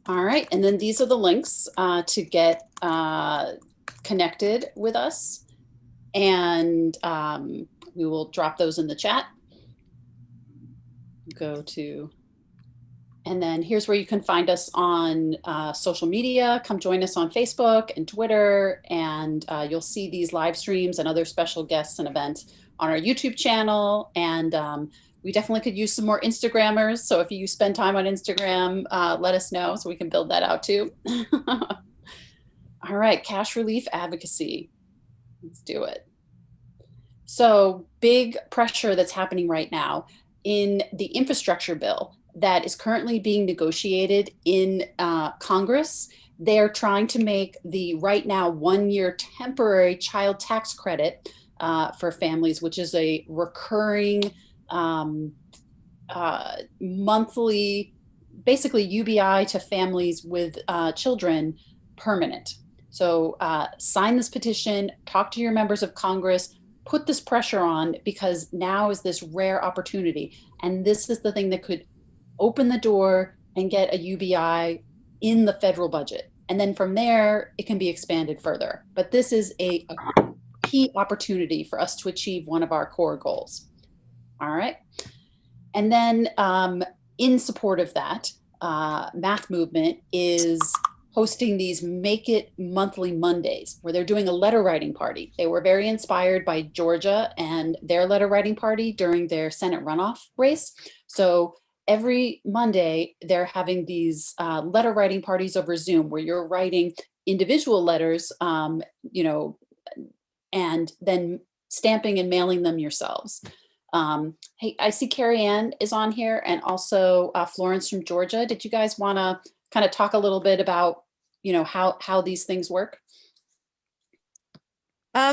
All right, and then these are the links to get connected with us, and we will drop those in the chat. Go to, and then here's where you can find us on social media. Come join us on Facebook and Twitter, and you'll see these live streams and other special guests and events on our YouTube channel. And we definitely could use some more Instagrammers. So if you spend time on Instagram, let us know so we can build that out too. All right, cash relief advocacy. Let's do it. So big pressure that's happening right now in the infrastructure bill that is currently being negotiated in Congress. They're trying to make the right now 1-year temporary child tax credit for families, which is a recurring monthly, basically UBI to families with children, permanent. So sign this petition, talk to your members of Congress, put this pressure on, because now is this rare opportunity. And this is the thing that could open the door and get a UBI in the federal budget. And then from there, it can be expanded further. But this is a key opportunity for us to achieve one of our core goals. All right. And then in support of that, Math Movement is hosting these Make It Monthly Mondays, where they're doing a letter writing party. They were very inspired by Georgia and their letter writing party during their Senate runoff race. So every Monday, they're having these letter writing parties over Zoom, where you're writing individual letters, you know, and then stamping and mailing them yourselves. Hey, I see Carrie Ann is on here, and also Florence from Georgia. Did you guys want to kind of talk a little bit about, you know, how these things work?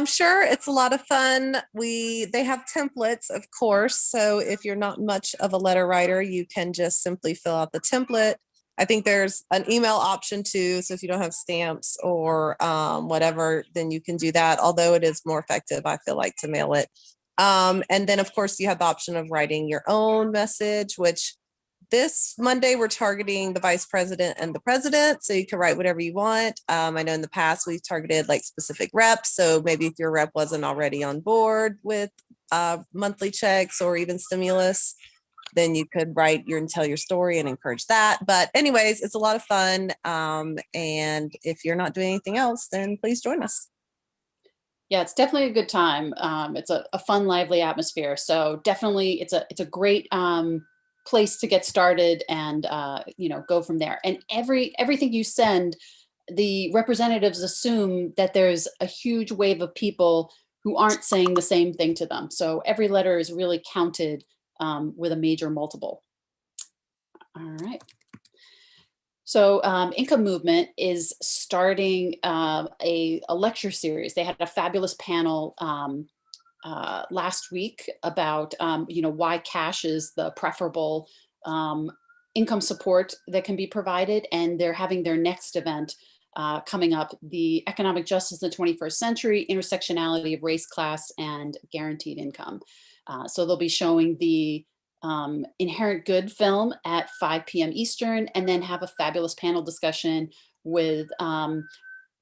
Sure, it's a lot of fun. They have templates, of course. So if you're not much of a letter writer, you can just simply fill out the template. I think there's an email option too. So if you don't have stamps or whatever, then you can do that. Although it is more effective, I feel like, to mail it. And then of course you have the option of writing your own message, which this Monday we're targeting the vice president and the president, so you can write whatever you want. I know in the past we've targeted like specific reps, so maybe if your rep wasn't already on board with monthly checks or even stimulus, then you could write and tell your story and encourage that. But anyways, it's a lot of fun, and if you're not doing anything else, then please join us. Yeah, it's definitely a good time. It's a fun, lively atmosphere. So definitely, it's a great place to get started, and you know, go from there. And everything you send, the representatives assume that there's a huge wave of people who aren't saying the same thing to them. So every letter is really counted with a major multiple. All right. So Income Movement is starting a lecture series. They had a fabulous panel last week about you know, why cash is the preferable income support that can be provided, and they're having their next event coming up, the Economic Justice in the 21st Century, Intersectionality of Race, Class, and Guaranteed Income. So they'll be showing the Inherent Good film at 5 p.m. Eastern, and then have a fabulous panel discussion with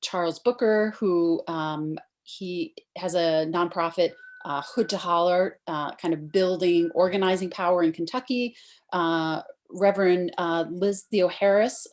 Charles Booker, who he has a nonprofit, Hood to Holler, kind of building organizing power in Kentucky. Reverend Liz Theo Harris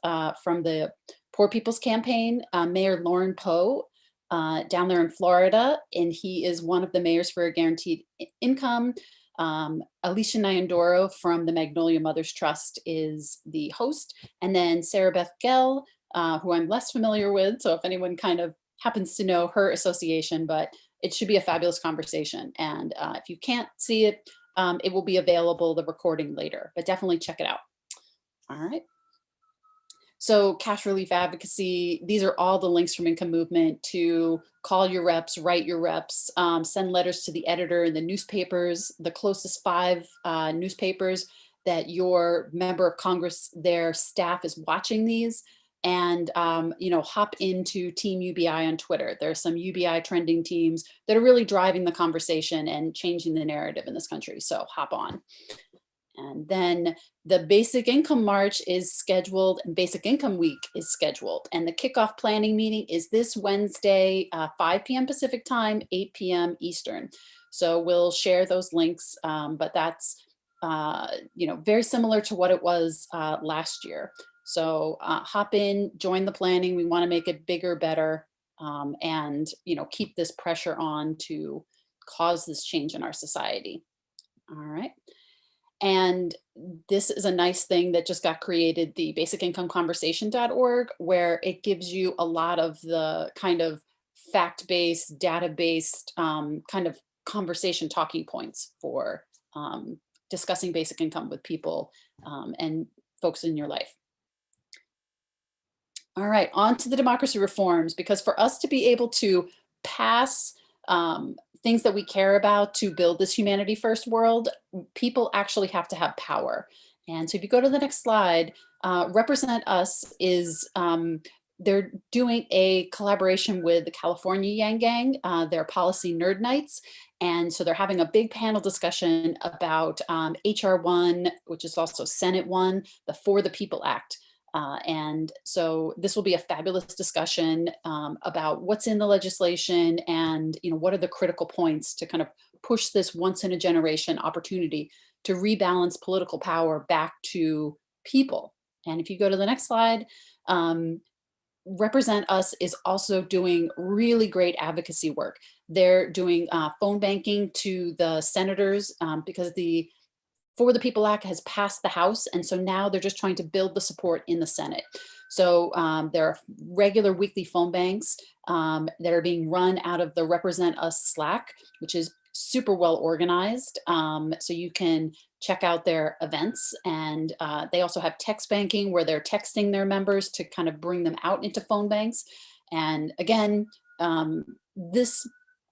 from the Poor People's Campaign, Mayor Lauren Poe down there in Florida, and he is one of the mayors for a guaranteed income. Alicia Nyandoro from the Magnolia Mothers Trust is the host, and then Sarah Beth Gell, who I'm less familiar with, so if anyone kind of happens to know her association, but it should be a fabulous conversation. And if you can't see it, it will be available, the recording, later, but definitely check it out. All right. So cash relief advocacy, these are all the links from Income Movement to call your reps, write your reps, send letters to the editor in the newspapers, the closest 5 newspapers that your member of Congress, their staff is watching these. And, you know, hop into Team UBI on Twitter. There are some UBI trending teams that are really driving the conversation and changing the narrative in this country. So hop on. And then the Basic Income March is scheduled, and Basic Income Week is scheduled. And the kickoff planning meeting is this Wednesday, 5 p.m. Pacific time, 8 p.m. Eastern. So we'll share those links, but that's very similar to what it was last year. So hop in, join the planning. We want to make it bigger, better, and keep this pressure on to cause this change in our society. All right. And this is a nice thing that just got created, the basicincome.conversation.org, where it gives you a lot of the kind of fact-based, data-based kind of conversation talking points for discussing basic income with people and folks in your life. All right, on to the democracy reforms, because for us to be able to pass things that we care about to build this humanity first world, people actually have to have power. And so if you go to the next slide, Represent Us is, they're doing a collaboration with the California Yang Gang, their policy nerd nights. And so they're having a big panel discussion about HR 1, which is also Senate 1, the For the People Act. And so this will be a fabulous discussion about what's in the legislation and what are the critical points to kind of push this once in a generation opportunity to rebalance political power back to people. And if you go to the next slide, Represent Us is also doing really great advocacy work. They're doing phone banking to the senators because the For the People Act has passed the House, and so now they're just trying to build the support in the Senate. So there are regular weekly phone banks that are being run out of the Represent Us Slack, which is super well organized. So you can check out their events, and they also have text banking where they're texting their members to kind of bring them out into phone banks. And again, this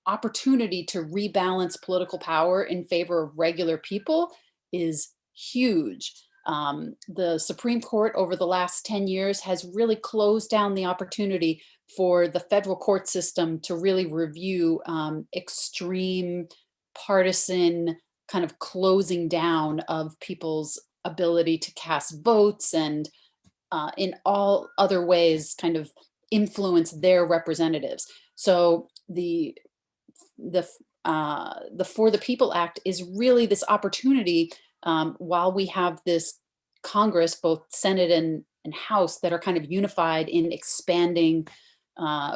opportunity to rebalance political power in favor of regular people is huge. The Supreme Court over the last 10 years has really closed down the opportunity for the federal court system to really review extreme partisan kind of closing down of people's ability to cast votes and in all other ways kind of influence their representatives. So the For the People Act is really this opportunity while we have this Congress, both Senate and House, that are kind of unified in expanding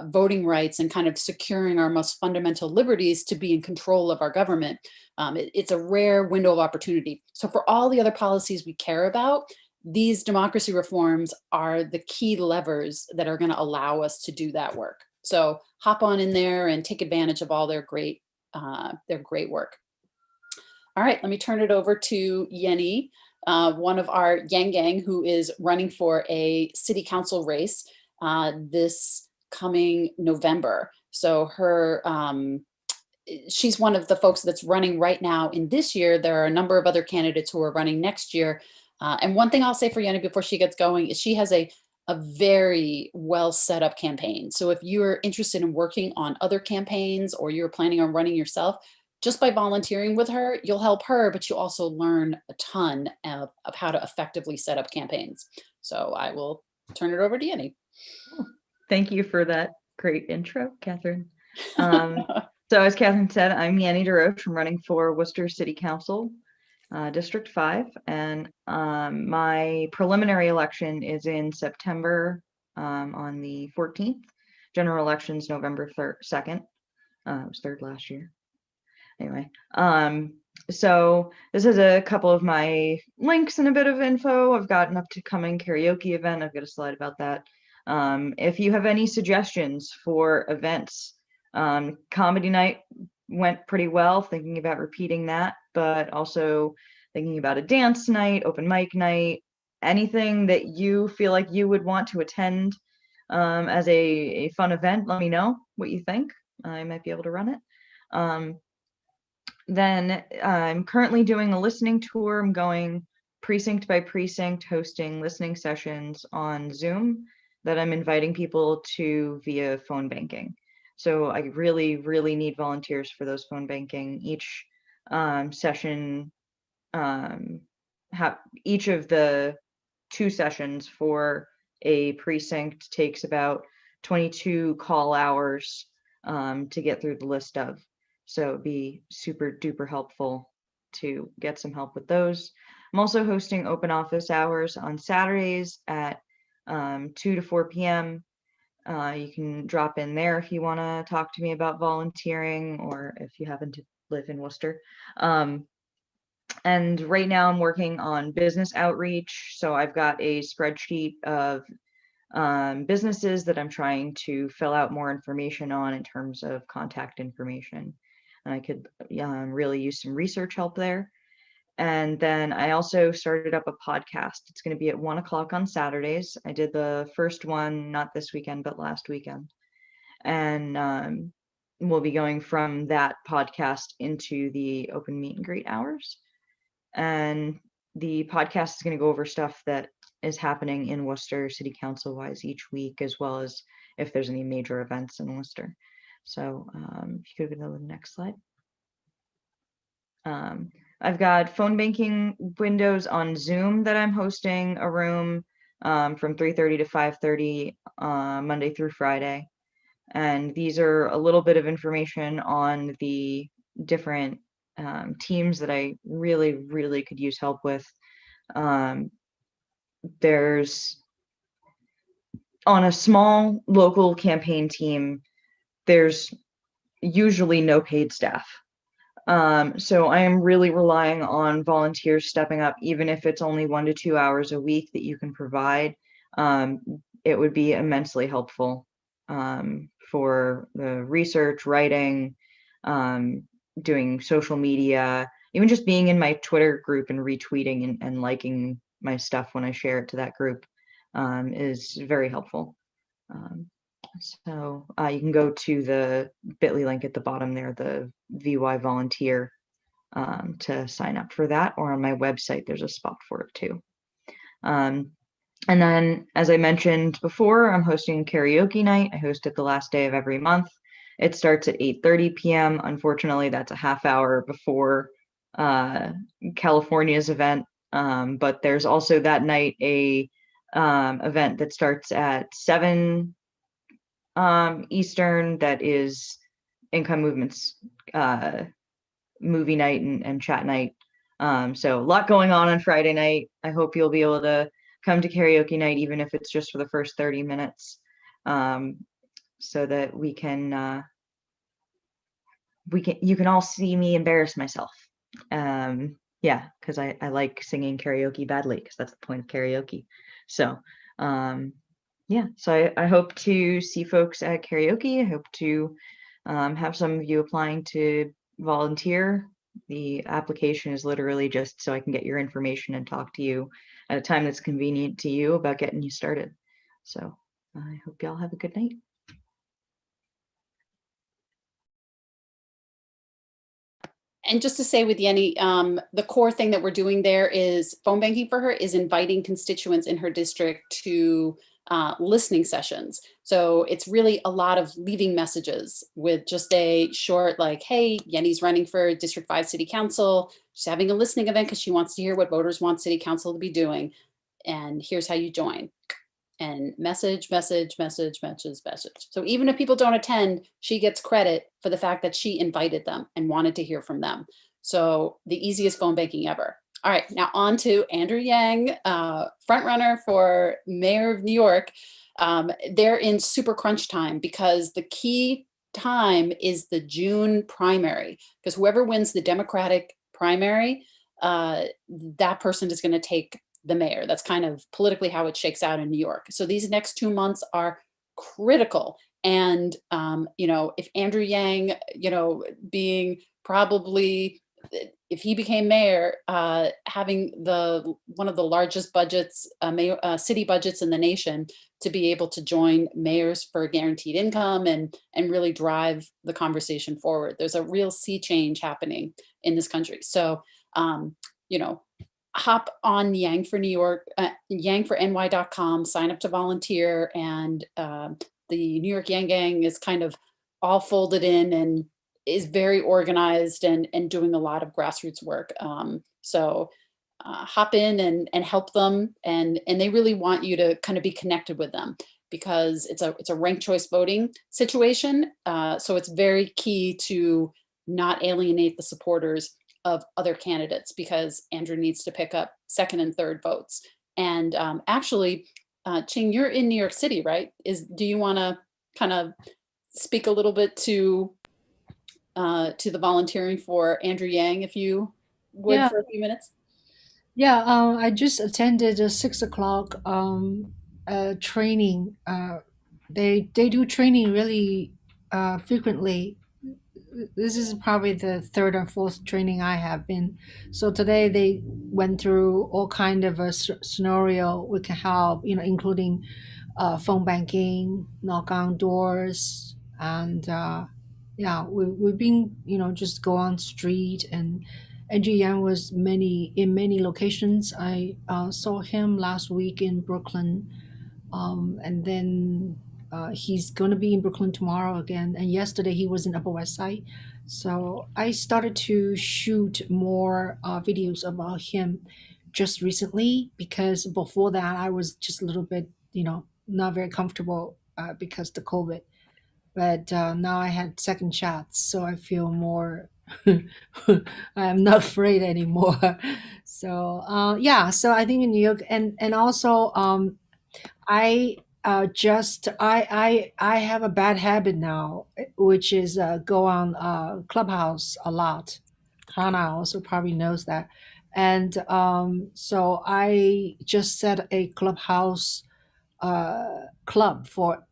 voting rights and kind of securing our most fundamental liberties to be in control of our government. It's a rare window of opportunity. So for all the other policies we care about, these democracy reforms are the key levers that are going to allow us to do that work. So hop on in there and take advantage of all their great work. All right, let me turn it over to Yenny, one of our Yang Gang, who is running for a city council race this coming November. So she's one of the folks that's running right now in this year. There are a number of other candidates who are running next year. And one thing I'll say for Yenny before she gets going is she has a very well set up campaign. So if you're interested in working on other campaigns or you're planning on running yourself, just by volunteering with her, you'll help her, but you also learn a ton of how to effectively set up campaigns. So I will turn it over to Yenny. Thank you for that great intro, Catherine. So as Catherine said, I'm Yenny DeRoche. I'm running for Worcester City Council, District 5, and my preliminary election is in September on the 14th. General elections November 2nd. It was 3rd last year. Anyway, so this is a couple of my links and a bit of info. I've got an upcoming karaoke event. I've got a slide about that. If you have any suggestions for events, comedy night went pretty well, thinking about repeating that, but also thinking about a dance night, open mic night, anything that you feel like you would want to attend as a fun event. Let me know what you think. I might be able to run it. Then I'm currently doing a listening tour. I'm going precinct by precinct, hosting listening sessions on Zoom that I'm inviting people to via phone banking. So I really, really need volunteers for those phone banking. Each session have each of the 2 sessions for a precinct takes about 22 call hours to get through the list of. So it'd be super duper helpful to get some help with those. I'm also hosting open office hours on Saturdays at 2 to 4 p.m. You can drop in there if you want to talk to me about volunteering, or if you happen to live in Worcester. And right now I'm working on business outreach. So I've got a spreadsheet of businesses that I'm trying to fill out more information on in terms of contact information. And I could really use some research help there. And then I also started up a podcast. It's going to be at 1 o'clock on Saturdays. I did the first one, not this weekend, but last weekend. And we'll be going from that podcast into the open meet and greet hours. And the podcast is going to go over stuff that is happening in Worcester City Council wise each week, as well as if there's any major events in Worcester. So if you could go to the next slide. I've got phone banking windows on Zoom that I'm hosting a room from 3:30 to 5:30 Monday through Friday. And these are a little bit of information on the different teams that I really, really could use help with. There's on a small local campaign team, there's usually no paid staff. So I am really relying on volunteers stepping up, even if it's only 1 to 2 hours a week that you can provide. It would be immensely helpful for the research, writing, doing social media, even just being in my Twitter group and retweeting and liking my stuff when I share it to that group is very helpful. So you can go to the bit.ly link at the bottom there, the VY volunteer, to sign up for that, or on my website, there's a spot for it too. And then, as I mentioned before, I'm hosting karaoke night. I host it the last day of every month. It starts at 8:30 p.m. Unfortunately, that's a half hour before California's event. But there's also that night a event that starts at 7 Eastern, that is Income Movement's movie night and chat night. So a lot going on Friday night. I hope you'll be able to come to karaoke night, even if it's just for the first 30 minutes, so that you can all see me embarrass myself. Yeah, because I like singing karaoke badly, because that's the point of karaoke. So yeah, so I hope to see folks at karaoke. I hope to have some of you applying to volunteer. The application is literally just so I can get your information and talk to you at a time that's convenient to you about getting you started. So I hope y'all have a good night. And just to say with Yenny, the core thing that we're doing there is phone banking for her is inviting constituents in her district to listening sessions. So it's really a lot of leaving messages with just a short like, hey, Yenny's running for District 5 City Council. She's having a listening event because she wants to hear what voters want City Council to be doing. And here's how you join. And message. So even if people don't attend, she gets credit for the fact that she invited them and wanted to hear from them. So the easiest phone banking ever. All right, now on to Andrew Yang, front runner for mayor of New York. They're in super crunch time because the key time is the June primary, because whoever wins the Democratic primary, that person is going to take the mayor. That's kind of politically how it shakes out in New York. So these next 2 months are critical. And, if Andrew Yang, being probably, if he became mayor, having one of the largest budgets, city budgets in the nation, to be able to join mayors for guaranteed income and really drive the conversation forward. There's a real sea change happening in this country. So, hop on Yang for New York, yangforny.com, sign up to volunteer. And the New York Yang Gang is kind of all folded in and is very organized and doing a lot of grassroots work. So hop in and help them, and they really want you to kind of be connected with them, because it's a ranked choice voting situation. So it's very key to not alienate the supporters of other candidates, because Andrew needs to pick up second and third votes. And actually, Ching, you're in New York City, right? Do you want to kind of speak a little bit to the volunteering for Andrew Yang, if you would, Yeah, for a few minutes? yeah. I just attended a 6 o'clock training. They do training really frequently. This is probably the third or fourth training I have been. So today they went through all kind of a scenario we can help, including phone banking, knock on doors, and yeah, we've been, just go on street. And Andrew Yang was in many locations. I saw him last week in Brooklyn, and then he's going to be in Brooklyn tomorrow again. And yesterday he was in Upper West Side. So I started to shoot more videos about him just recently, because before that I was just a little bit, not very comfortable because the COVID. But now I had second shots, so I feel more. I'm not afraid anymore. So yeah, so I think in New York, and also I just I have a bad habit now, which is go on Clubhouse a lot. Hannah also probably knows that, and so I just set a Clubhouse club for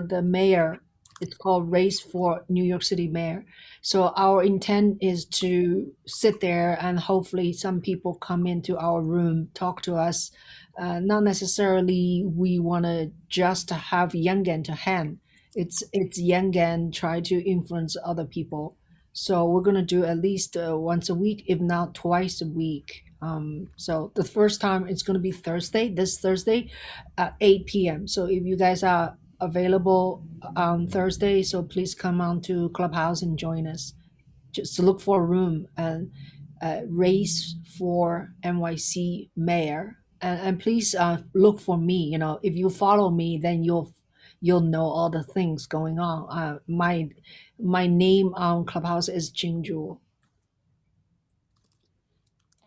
the mayor. It's called Race for New York City Mayor. So our intent is to sit there and hopefully some people come into our room, talk to us. Not necessarily we want to just have Yangan to hand. It's Yangan try to influence other people. So we're gonna do at least once a week, if not twice a week. So the first time it's gonna be this Thursday, at 8 p.m. So if you guys are available on Thursday, so please come on to Clubhouse and join us. Just to look for a room and race for NYC mayor. And please look for me. If you follow me, then you'll know all the things going on. My name on Clubhouse is Ching Juhl.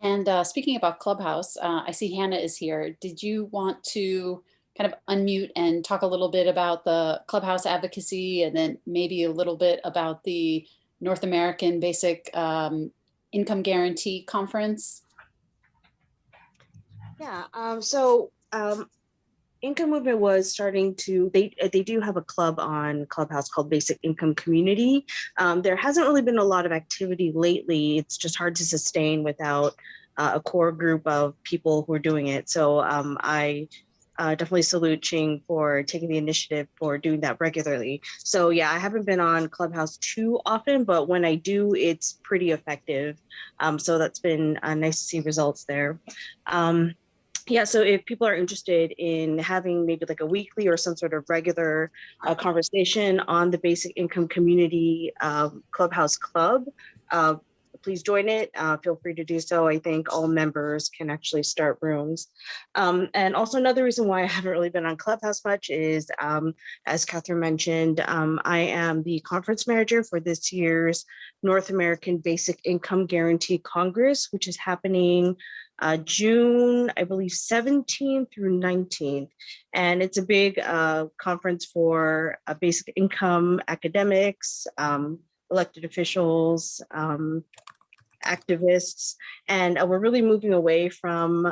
And speaking about Clubhouse, I see Hannah is here. Did you want to kind of unmute and talk a little bit about the Clubhouse advocacy, and then maybe a little bit about the North American Basic Income Guarantee Conference? Yeah, Income Movement was starting to, they do have a club on Clubhouse called Basic Income Community. There hasn't really been a lot of activity lately. It's just hard to sustain without a core group of people who are doing it. So I definitely salute Ching for taking the initiative for doing that regularly. So yeah, I haven't been on Clubhouse too often, but when I do, it's pretty effective. So that's been nice to see results there. Yeah, so if people are interested in having maybe like a weekly or some sort of regular conversation on the Basic Income Community Clubhouse Club, please join it. Feel free to do so. I think all members can actually start rooms. And also another reason why I haven't really been on Clubhouse much is, as Catherine mentioned, I am the conference manager for this year's North American Basic Income Guarantee Congress, which is happening June, I believe, 17th through 19th. And it's a big conference for basic income academics, elected officials, activists. And we're really moving away from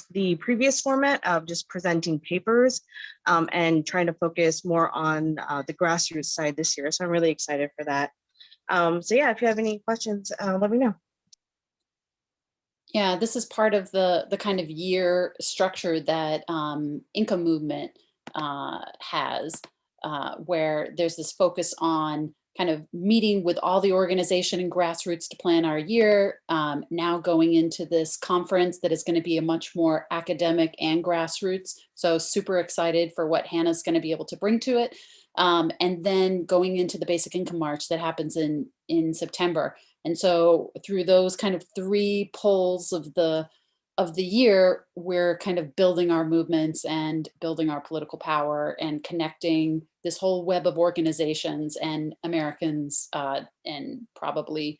the previous format of just presenting papers and trying to focus more on the grassroots side this year. So I'm really excited for that. So yeah, if you have any questions, let me know. Yeah, this is part of the kind of year structure that Income Movement has, where there's this focus on kind of meeting with all the organization and grassroots to plan our year, now going into this conference that is going to be a much more academic and grassroots. So super excited for what Hannah's going to be able to bring to it. And then going into the Basic Income March that happens in September. And so through those kind of three poles of the of the year, we're kind of building our movements and building our political power and connecting this whole web of organizations and Americans, and probably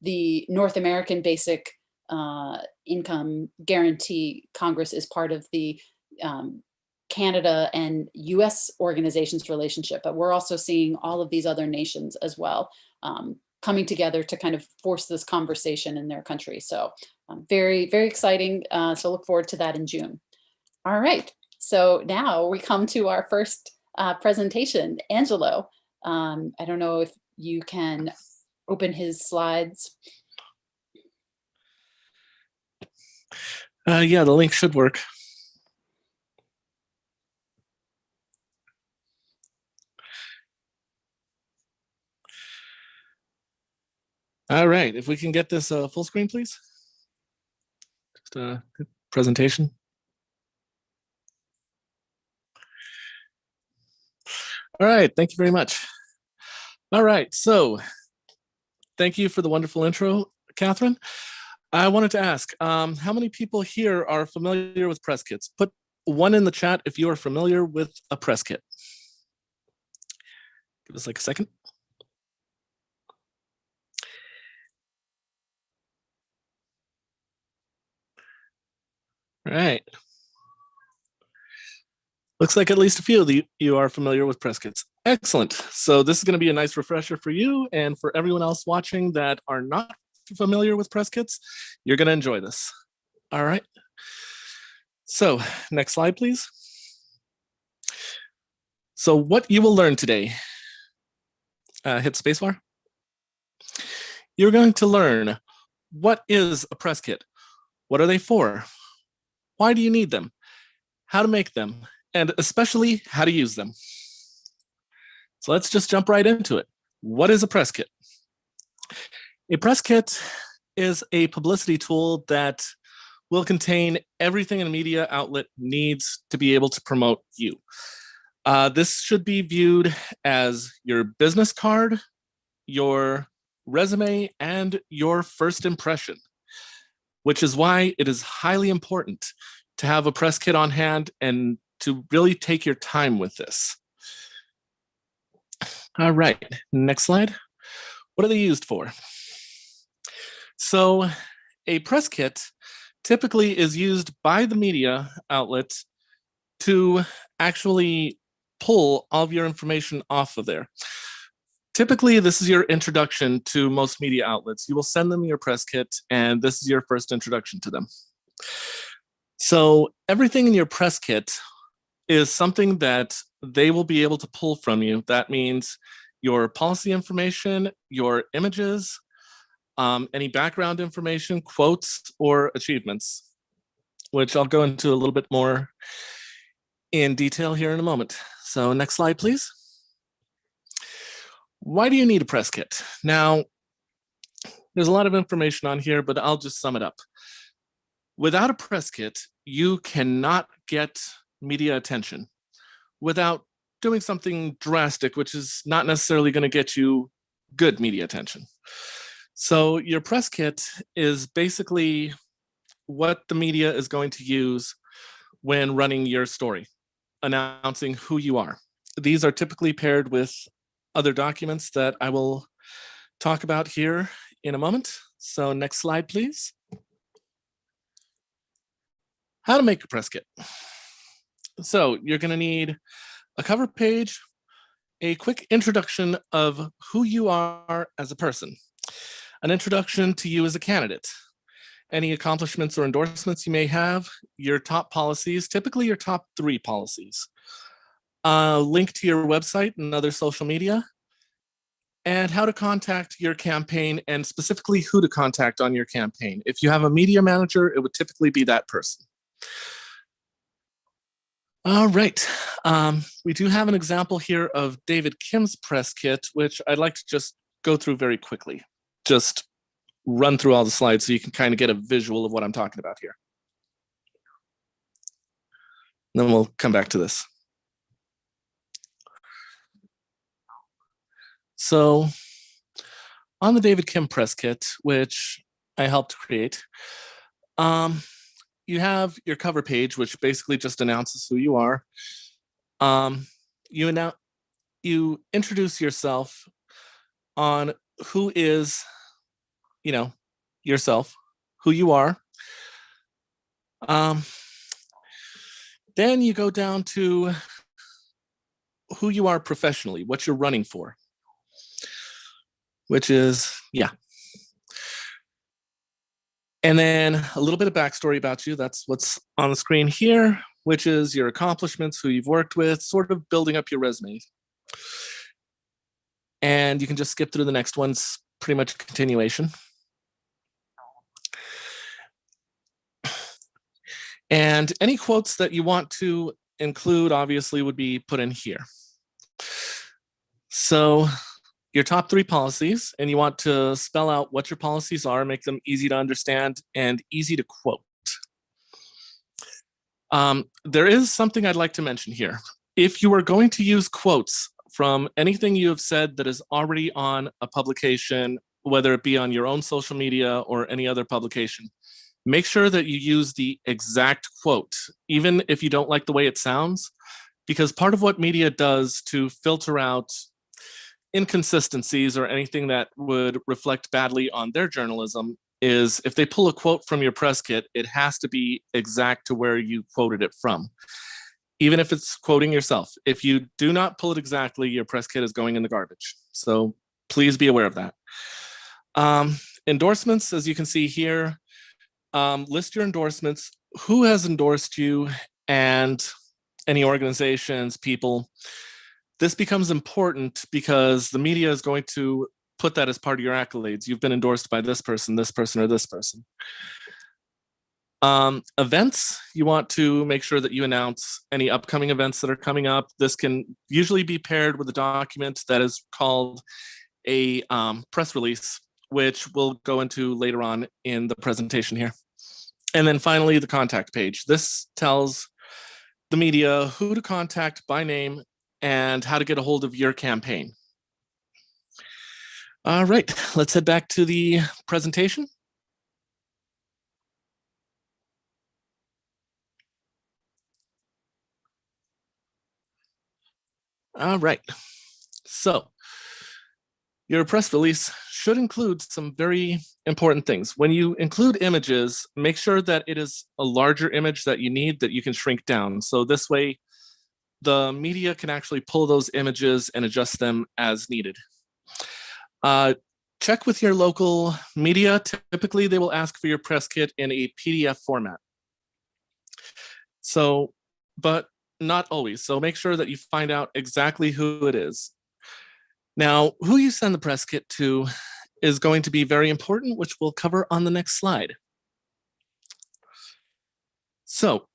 the North American Basic Income Guarantee Congress is part of the Canada and US organizations relationship, but we're also seeing all of these other nations as well coming together to kind of force this conversation in their country. So very, very exciting. So look forward to that in June. All right. So now we come to our first presentation. Angelo, I don't know if you can open his slides. Yeah, the link should work. All right, if we can get this full screen, please. Just a presentation. All right, thank you very much. All right, so thank you for the wonderful intro, Catherine. I wanted to ask, how many people here are familiar with press kits? Put 1 in the chat if you are familiar with a press kit. Give us like a second. All right. Looks like at least a few of you are familiar with press kits. Excellent. So this is going to be a nice refresher for you and for everyone else watching that are not familiar with press kits. You're going to enjoy this. All right. So next slide, please. So what you will learn today, hit spacebar. You're going to learn what is a press kit, what are they for, why do you need them, how to make them, and especially how to use them. So let's just jump right into it. What is a press kit? A press kit is a publicity tool that will contain everything a media outlet needs to be able to promote you. This should be viewed as your business card, your resume, and your first impression, which is why it is highly important to have a press kit on hand and to really take your time with this. All right, next slide. What are they used for? So a press kit typically is used by the media outlet to actually pull all of your information off of there. Typically, this is your introduction to most media outlets. You will send them your press kit, and this is your first introduction to them. So everything in your press kit is something that they will be able to pull from you. That means your policy information, your images, any background information, quotes, or achievements, which I'll go into a little bit more in detail here in a moment. So next slide, please. Why do you need a press kit? Now, there's a lot of information on here, but I'll just sum it up. Without a press kit, you cannot get media attention without doing something drastic, which is not necessarily going to get you good media attention. So your press kit is basically what the media is going to use when running your story, announcing who you are. These are typically paired with other documents that I will talk about here in a moment. So next slide, please. How to make a press kit. So you're going to need a cover page, a quick introduction of who you are as a person, an introduction to you as a candidate, any accomplishments or endorsements you may have, your top policies, typically your top 3 policies, a link to your website and other social media, and how to contact your campaign and specifically who to contact on your campaign. If you have a media manager, it would typically be that person. All right, we do have an example here of David Kim's press kit, which I'd like to just go through very quickly. Just run through all the slides so you can kind of get a visual of what I'm talking about here. And then we'll come back to this. So on the David Kim press kit, which I helped create, you have your cover page, which basically just announces who you are. You introduce yourself on who is, yourself, who you are. Then you go down to who you are professionally, what you're running for, which is, And then a little bit of backstory about you. That's what's on the screen here, which is your accomplishments, who you've worked with, sort of building up your resume. And you can just skip through the next one's pretty much a continuation. And any quotes that you want to include, obviously, would be put in here. So your top 3 policies, and you want to spell out what your policies are, make them easy to understand and easy to quote. There is something I'd like to mention here. If you are going to use quotes from anything you have said that is already on a publication, whether it be on your own social media or any other publication, make sure that you use the exact quote, even if you don't like the way it sounds, because part of what media does to filter out inconsistencies or anything that would reflect badly on their journalism is if they pull a quote from your press kit, it has to be exact to where you quoted it from, even if it's quoting yourself. If you do not pull it exactly, your press kit is going in the garbage. So please be aware of that. Endorsements, as you can see here, list your endorsements, who has endorsed you, and any organizations, people. This becomes important because the media is going to put that as part of your accolades. You've been endorsed by this person, or this person. Events, you want to make sure that you announce any upcoming events that are coming up. This can usually be paired with a document that is called a press release, which we'll go into later on in the presentation here. And then finally, the contact page. This tells the media who to contact by name and how to get a hold of your campaign. All right, let's head back to the presentation. All right, so your press release should include some very important things. When you include images, make sure that it is a larger image that you need that you can shrink down. So this way, the media can actually pull those images and adjust them as needed. Check with your local media. Typically, they will ask for your press kit in a PDF format. So, but not always. So make sure that you find out exactly who it is. Now, who you send the press kit to is going to be very important, which we'll cover on the next slide. So,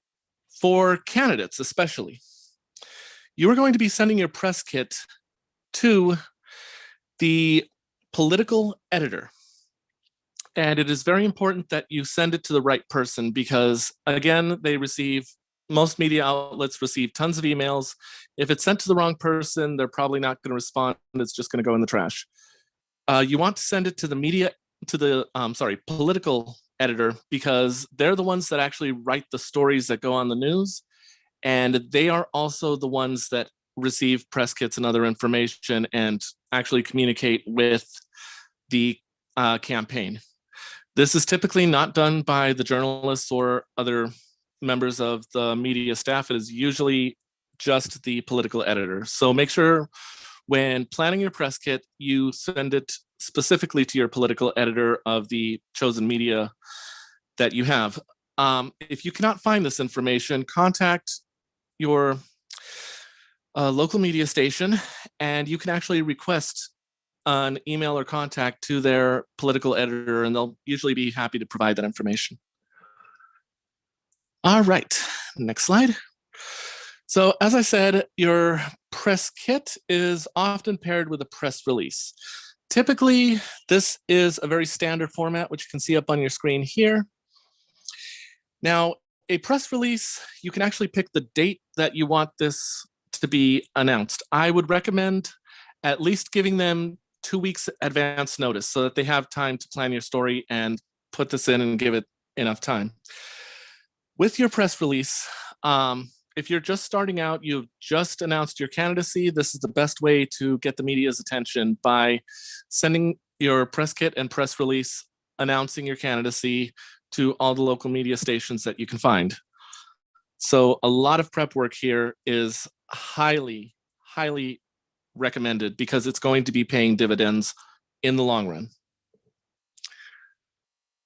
for candidates especially, you are going to be sending your press kit to the political editor. And it is very important that you send it to the right person because, again, most media outlets receive tons of emails. If it's sent to the wrong person, they're probably not going to respond. It's just going to go in the trash. You want to send it to the political editor because they're the ones that actually write the stories that go on the news. And they are also the ones that receive press kits and other information and actually communicate with the campaign. This is typically not done by the journalists or other members of the media staff. It is usually just the political editor. So make sure when planning your press kit, you send it specifically to your political editor of the chosen media that you have. If you cannot find this information, contact your local media station, and you can actually request an email or contact to their political editor, and they'll usually be happy to provide that information. All right, next slide. So as I said, your press kit is often paired with a press release. Typically, this is a very standard format, which you can see up on your screen here. Now, a press release, you can actually pick the date that you want this to be announced. I would recommend at least giving them 2 weeks advance notice so that they have time to plan your story and put this in and give it enough time. With your press release, if you're just starting out, you've just announced your candidacy, this is the best way to get the media's attention by sending your press kit and press release announcing your candidacy to all the local media stations that you can find. So a lot of prep work here is highly, highly recommended because it's going to be paying dividends in the long run.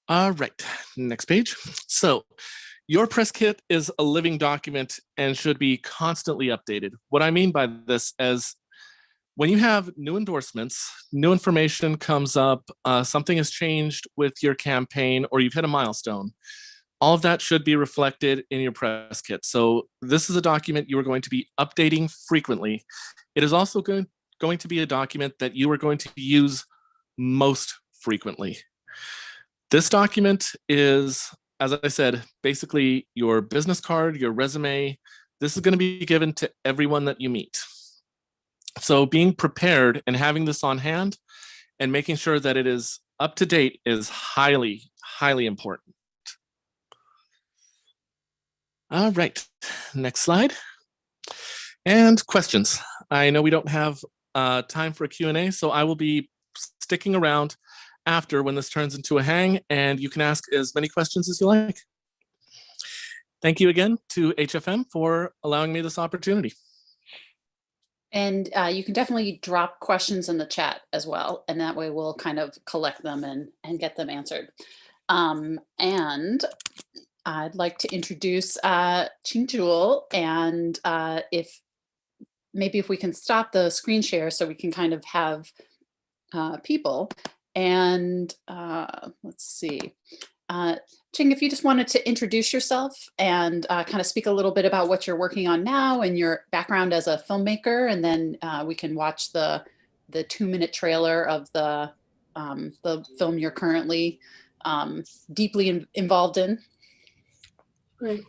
All right, next page. So your press kit is a living document and should be constantly updated. What I mean by this is when you have new endorsements, new information comes up, something has changed with your campaign, or you've hit a milestone, all of that should be reflected in your press kit. So this is a document you are going to be updating frequently. It is also going to be a document that you are going to use most frequently. This document is, as I said, basically your business card, your resume. This is going to be given to everyone that you meet. So being prepared and having this on hand and making sure that it is up to date is highly, highly important. All right, next slide. And questions. I know we don't have time for a Q&A, so I will be sticking around after when this turns into a hang, and you can ask as many questions as you like. Thank you again to HFM for allowing me this opportunity. And you can definitely drop questions in the chat as well, and that way we'll kind of collect them and get them answered. And I'd like to introduce Ching Juhl, and if we can stop the screen share so we can kind of have people. And let's see, Ching, if you just wanted to introduce yourself and kind of speak a little bit about what you're working on now and your background as a filmmaker, and then we can watch the 2-minute trailer of the film you're currently deeply involved in. Great.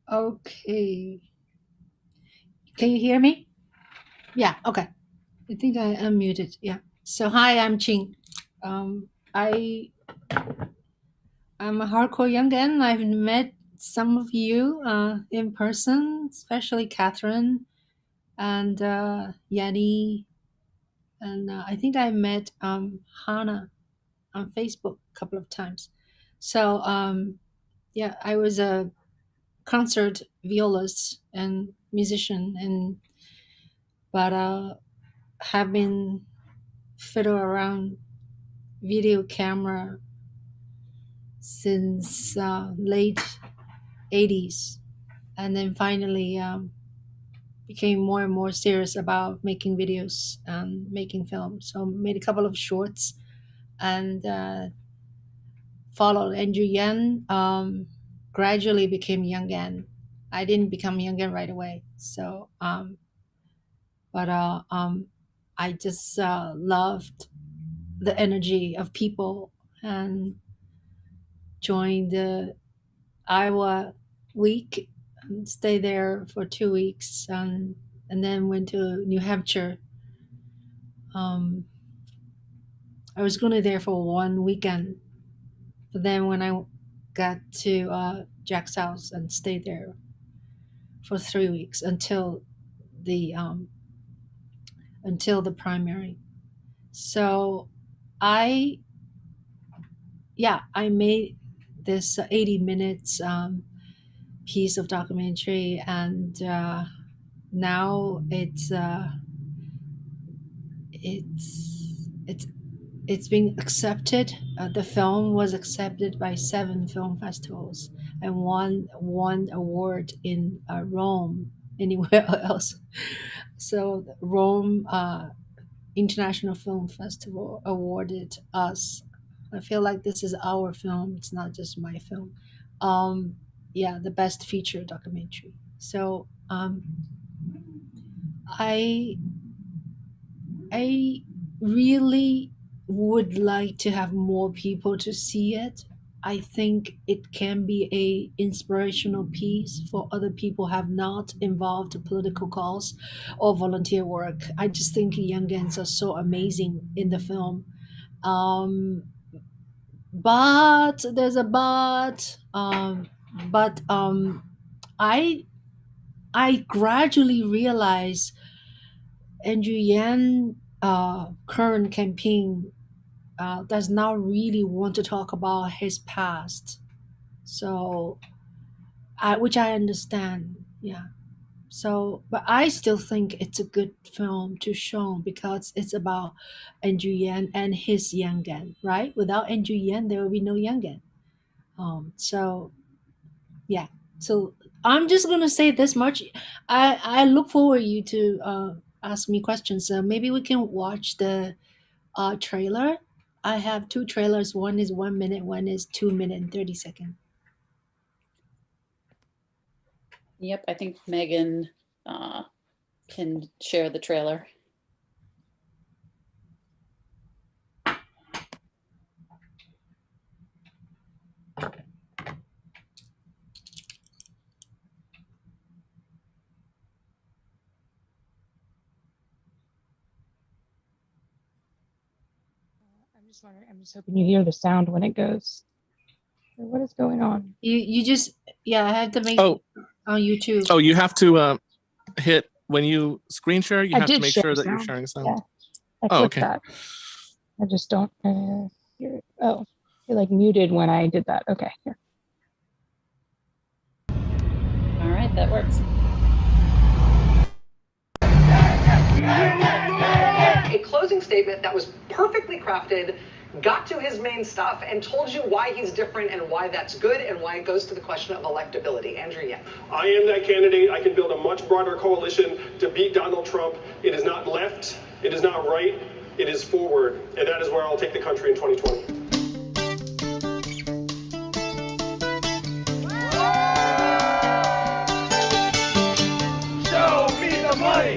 Okay. Can you hear me? Yeah, okay. I think I unmuted. Yeah. So hi, I'm Ching. I'm a hardcore young gun. I've met some of you in person, especially Catherine and Yanni. And I think I met Hannah on Facebook a couple of times. So yeah, I was a concert violist and musician, but have been fiddle around video camera since late 80s, and then finally became more and more serious about making videos and making films. So made a couple of shorts and followed Andrew Yan, gradually became Young Yan. I didn't become Young Yan right away. So, but I just loved the energy of people and joined the Iowa week and stayed there for 2 weeks and then went to New Hampshire. I was going to there for 1 weekend, but then when I got to Jack's house and stayed there for 3 weeks until the primary. So I made this 80 minutes piece of documentary, and now it's being accepted. The film was accepted by 7 film festivals and won award in Rome. Anywhere else, so Rome International Film Festival awarded us. I feel like this is our film. It's not just my film. The best feature documentary. So I really would like to have more people to see it. I think it can be a inspirational piece for other people who have not involved in political cause or volunteer work. I just think young guns are so amazing in the film. but there's a but I I gradually realize Andrew Yang current campaign does not really want to talk about his past. So, which I understand. Yeah. So, but I still think it's a good film to show because it's about Andrew Yang and his Yangan, right? Without Andrew Yang, there will be no Yangan. So yeah. So I'm just gonna say this much. I look forward you to ask me questions. So maybe we can watch the trailer. I have two trailers. One is 1 minute. One is 2 minute and 30 seconds. Yep, I think Megan can share the trailer. I'm just hoping you hear the sound when it goes. What is going on? You just yeah. I have to make Oh, on YouTube. oh, you have to hit when you screen share. You I have to did make share sure that you're sound. sharing sound. Yeah, I Oh, clicked okay. that. I just don't hear it. Oh, you're like muted when I did that. Okay, here. All right, that works. A closing statement that was perfectly crafted, got to his main stuff, and told you why he's different and why that's good and why it goes to the question of electability. Andrew Yang. I am that candidate. I can build a much broader coalition to beat Donald Trump. It is not left. It is not right. It is forward. And that is where I'll take the country in 2020. Show me the money!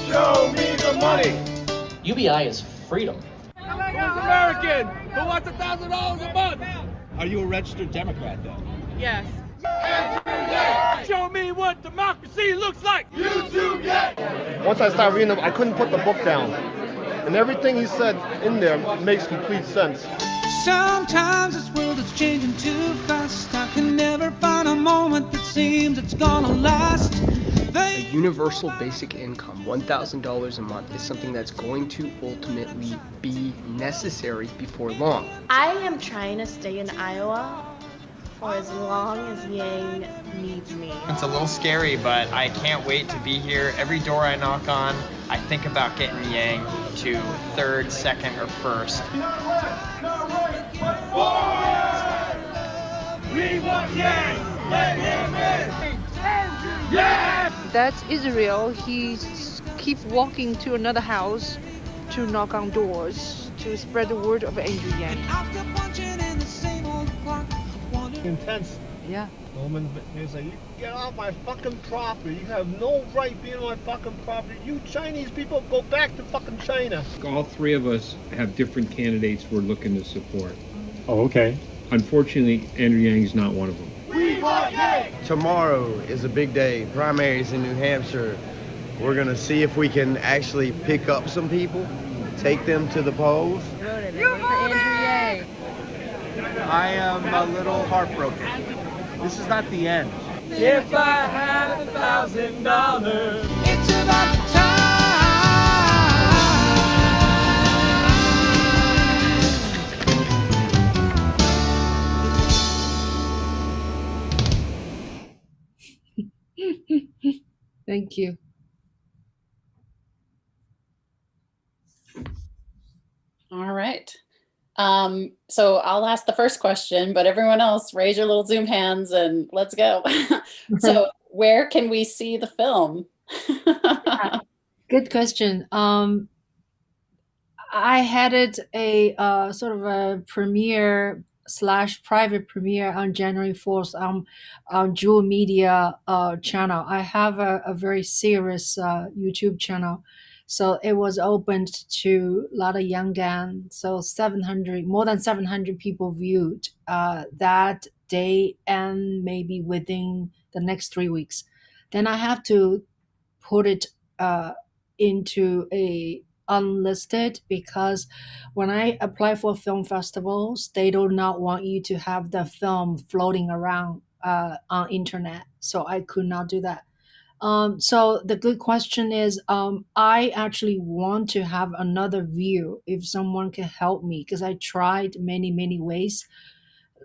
Show me the money! UBI is freedom. Who's American? Who wants $1,000 a month? Are you a registered Democrat then? Yes. Show me what democracy looks like! You too get! Once I started reading them, I couldn't put the book down. And everything he said in there makes complete sense. Sometimes this world is changing too fast. I can never find a moment that seems it's gonna last. A universal basic income, $1,000 a month, is something that's going to ultimately be necessary before long. I am trying to stay in Iowa for as long as Yang needs me. It's a little scary, but I can't wait to be here. Every door I knock on, I think about getting Yang to third, second, or first. We want Yang! Let him in! Yes! That's Israel. He keeps walking to another house to knock on doors to spread the word of Andrew Yang. Intense. Yeah. Woman is like, you get off my fucking property. You have no right being on my fucking property. You Chinese people go back to fucking China. All three of us have different candidates we're looking to support. Oh, okay. Unfortunately, Andrew Yang's not one of them. We want Yang! Tomorrow is a big day. Primaries in New Hampshire. We're going to see if we can actually pick up some people, take them to the polls. You voted for Andrew Yang. I am a little heartbroken. This is not the end. If I had $1,000, it's about time. Thank you. All right. So I'll ask the first question, but everyone else raise your little Zoom hands and let's go. So where can we see the film? Good question. I had it a sort of a premiere / private premiere on January 4th on Juhl Media channel. I have a very serious YouTube channel. So it was opened to a lot of young guns. So more than 700 people viewed that day and maybe within the next 3 weeks. Then I have to put it into a unlisted because when I apply for film festivals, they do not want you to have the film floating around on internet. So I could not do that. So the good question is, I actually want to have another view if someone can help me because I tried many ways.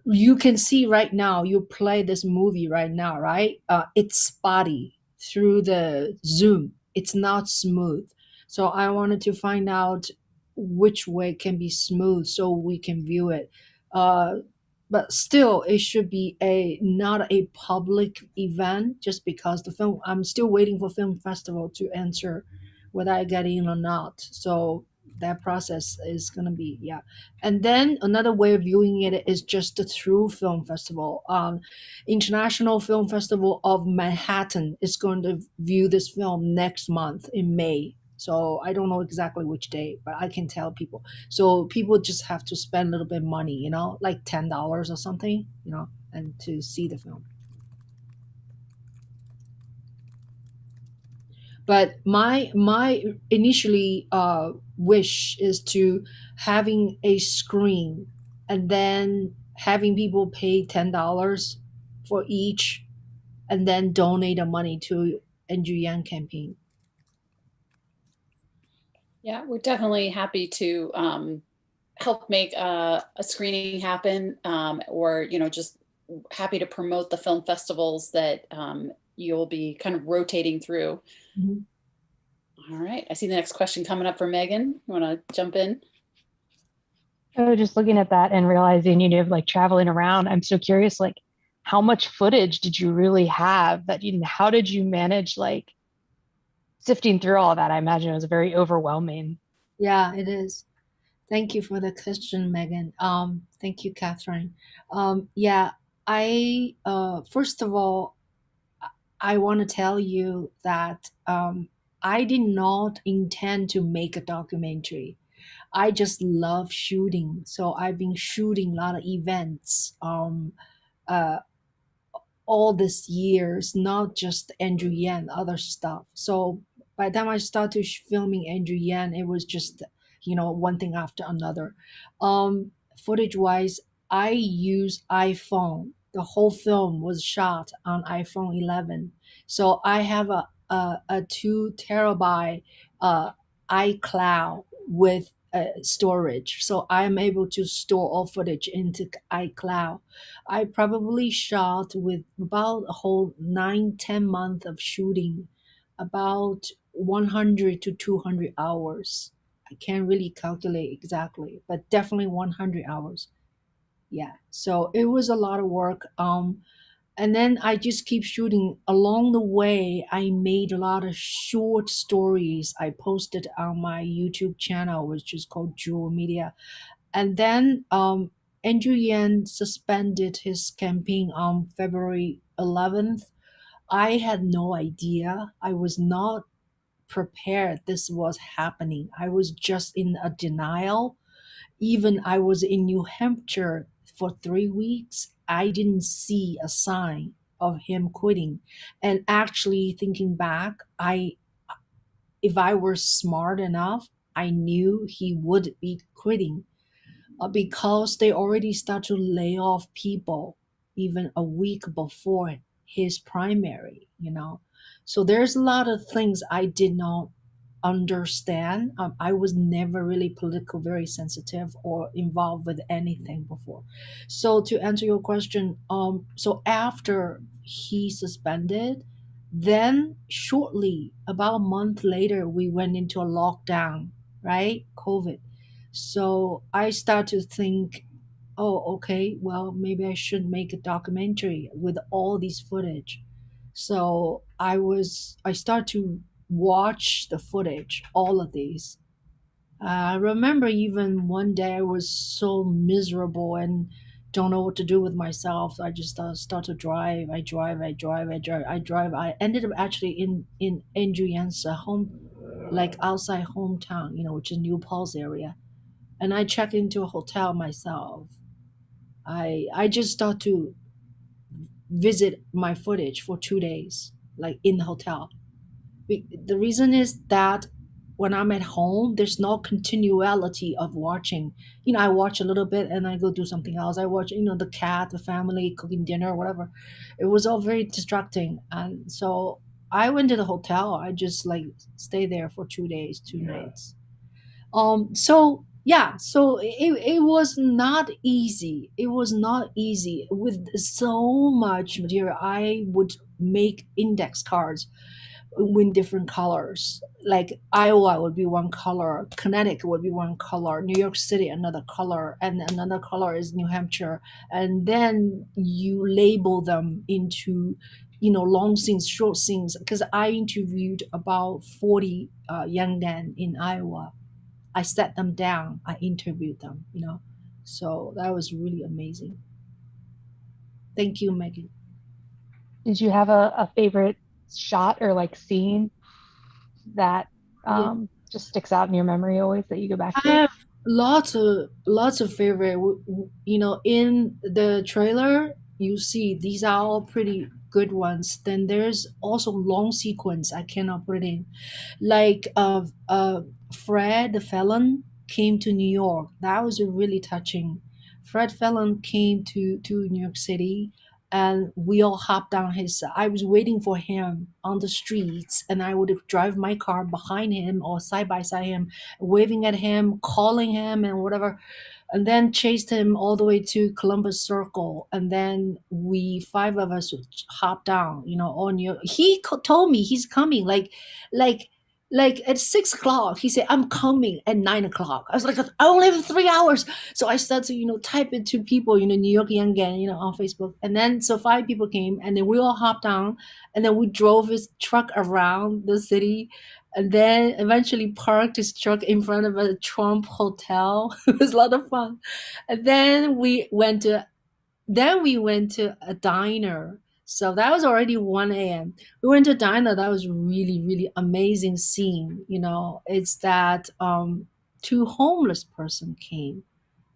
You can see right now, you play this movie right now, right? It's spotty through the Zoom. It's not smooth. So I wanted to find out which way can be smooth so we can view it. Uh, but still it should be a not a public event just because the film I'm still waiting for film festival to answer whether I get in or not. So that process is gonna be, yeah. And then another way of viewing it is just through film festival. International Film Festival of Manhattan is going to view this film next month in May. So I don't know exactly which day, but I can tell people. So people just have to spend a little bit of money, like $10 or something, and to see the film. But my initially wish is to having a screen and then having people pay $10 for each and then donate the money to Andrew Yang campaign. Yeah, we're definitely happy to help make a screening happen, or just happy to promote the film festivals that you'll be kind of rotating through. Mm-hmm. All right, I see the next question coming up for Megan. You want to jump in? Oh, just looking at that and realizing like traveling around, I'm so curious, like how much footage did you really have that how did you manage like sifting through all of that? I imagine it was very overwhelming. Yeah, it is. Thank you for the question, Megan. Thank you, Catherine. Yeah, I first of all, I want to tell you that I did not intend to make a documentary. I just love shooting, so I've been shooting a lot of events. Uh, all these years, not just Andrew Yan, other stuff. So by the time I started filming Andrew Yan, it was just, one thing after another. Footage wise, I use iPhone. The whole film was shot on iPhone 11. So I have a 2 terabyte iCloud with storage. So I'm able to store all footage into iCloud. I probably shot with about a whole 9-10 months of shooting, about 100 to 200 hours. I can't really calculate exactly, but definitely 100 hours. Yeah, so it was a lot of work. And then I just keep shooting. Along the way, I made a lot of short stories I posted on my YouTube channel, which is called Jewel Media. And then Andrew Yan suspended his campaign on February 11th. I had no idea. I was not prepared this was happening. I was just in a denial. Even I was in New Hampshire for 3 weeks. I didn't see a sign of him quitting. And actually thinking back, if I were smart enough, I knew he would be quitting because they already start to lay off people even a week before his primary. So there's a lot of things I did not understand. I was never really political, very sensitive or involved with anything before. So to answer your question, so after he suspended, then shortly, about a month later, we went into a lockdown, right? COVID. So I start to think, oh, okay, well, maybe I should make a documentary with all these footage. So I start to watch the footage, all of these. I remember even one day I was so miserable and don't know what to do with myself. I just start to drive. I drive. I ended up actually in Andrew Yan's home, like outside hometown, which is New Paltz area, and I checked into a hotel myself. I just start to visit my footage for 2 days, like in the hotel. The reason is that when I'm at home, there's no continuality of watching. I watch a little bit and I go do something else. I watch, the cat, the family cooking dinner, whatever. It was all very distracting. And so I went to the hotel. I just like stay there for 2 days, 2 nights. So yeah, so it was not easy. It was not easy with so much material. I would make index cards with different colors. Like Iowa would be one color, Connecticut would be one color, New York City another color, and another color is New Hampshire. And then you label them into long scenes, short scenes, because I interviewed about 40 young men in Iowa. I sat them down, I interviewed them. So that was really amazing. Thank you, Megan. Did you have a favorite shot or like scene that just sticks out in your memory always that you go back I to? have lots of favorite. In the trailer, you see these are all pretty good ones. Then there's also long sequence. I cannot put it in, like Fred the felon came to New York. That was really touching. Fred Felon came to New York City, and we all hopped down his. I was waiting for him on the streets, and I would drive my car behind him or side by side him, waving at him, calling him, and whatever, and then chased him all the way to Columbus Circle. And then we five of us hopped down, on your. He told me he's coming, like at 6 o'clock. He said, "I'm coming at 9 o'clock." I was like, "I only have 3 hours." So I started to, type it to people, New York Young Gang, on Facebook. And then so five people came, and then we all hopped down, and then we drove his truck around the city, and then eventually parked his truck in front of a Trump hotel. It was a lot of fun. And then we went to a diner. So that was already 1 a.m. We went to a diner. That was really, really amazing scene. It's that two homeless person came.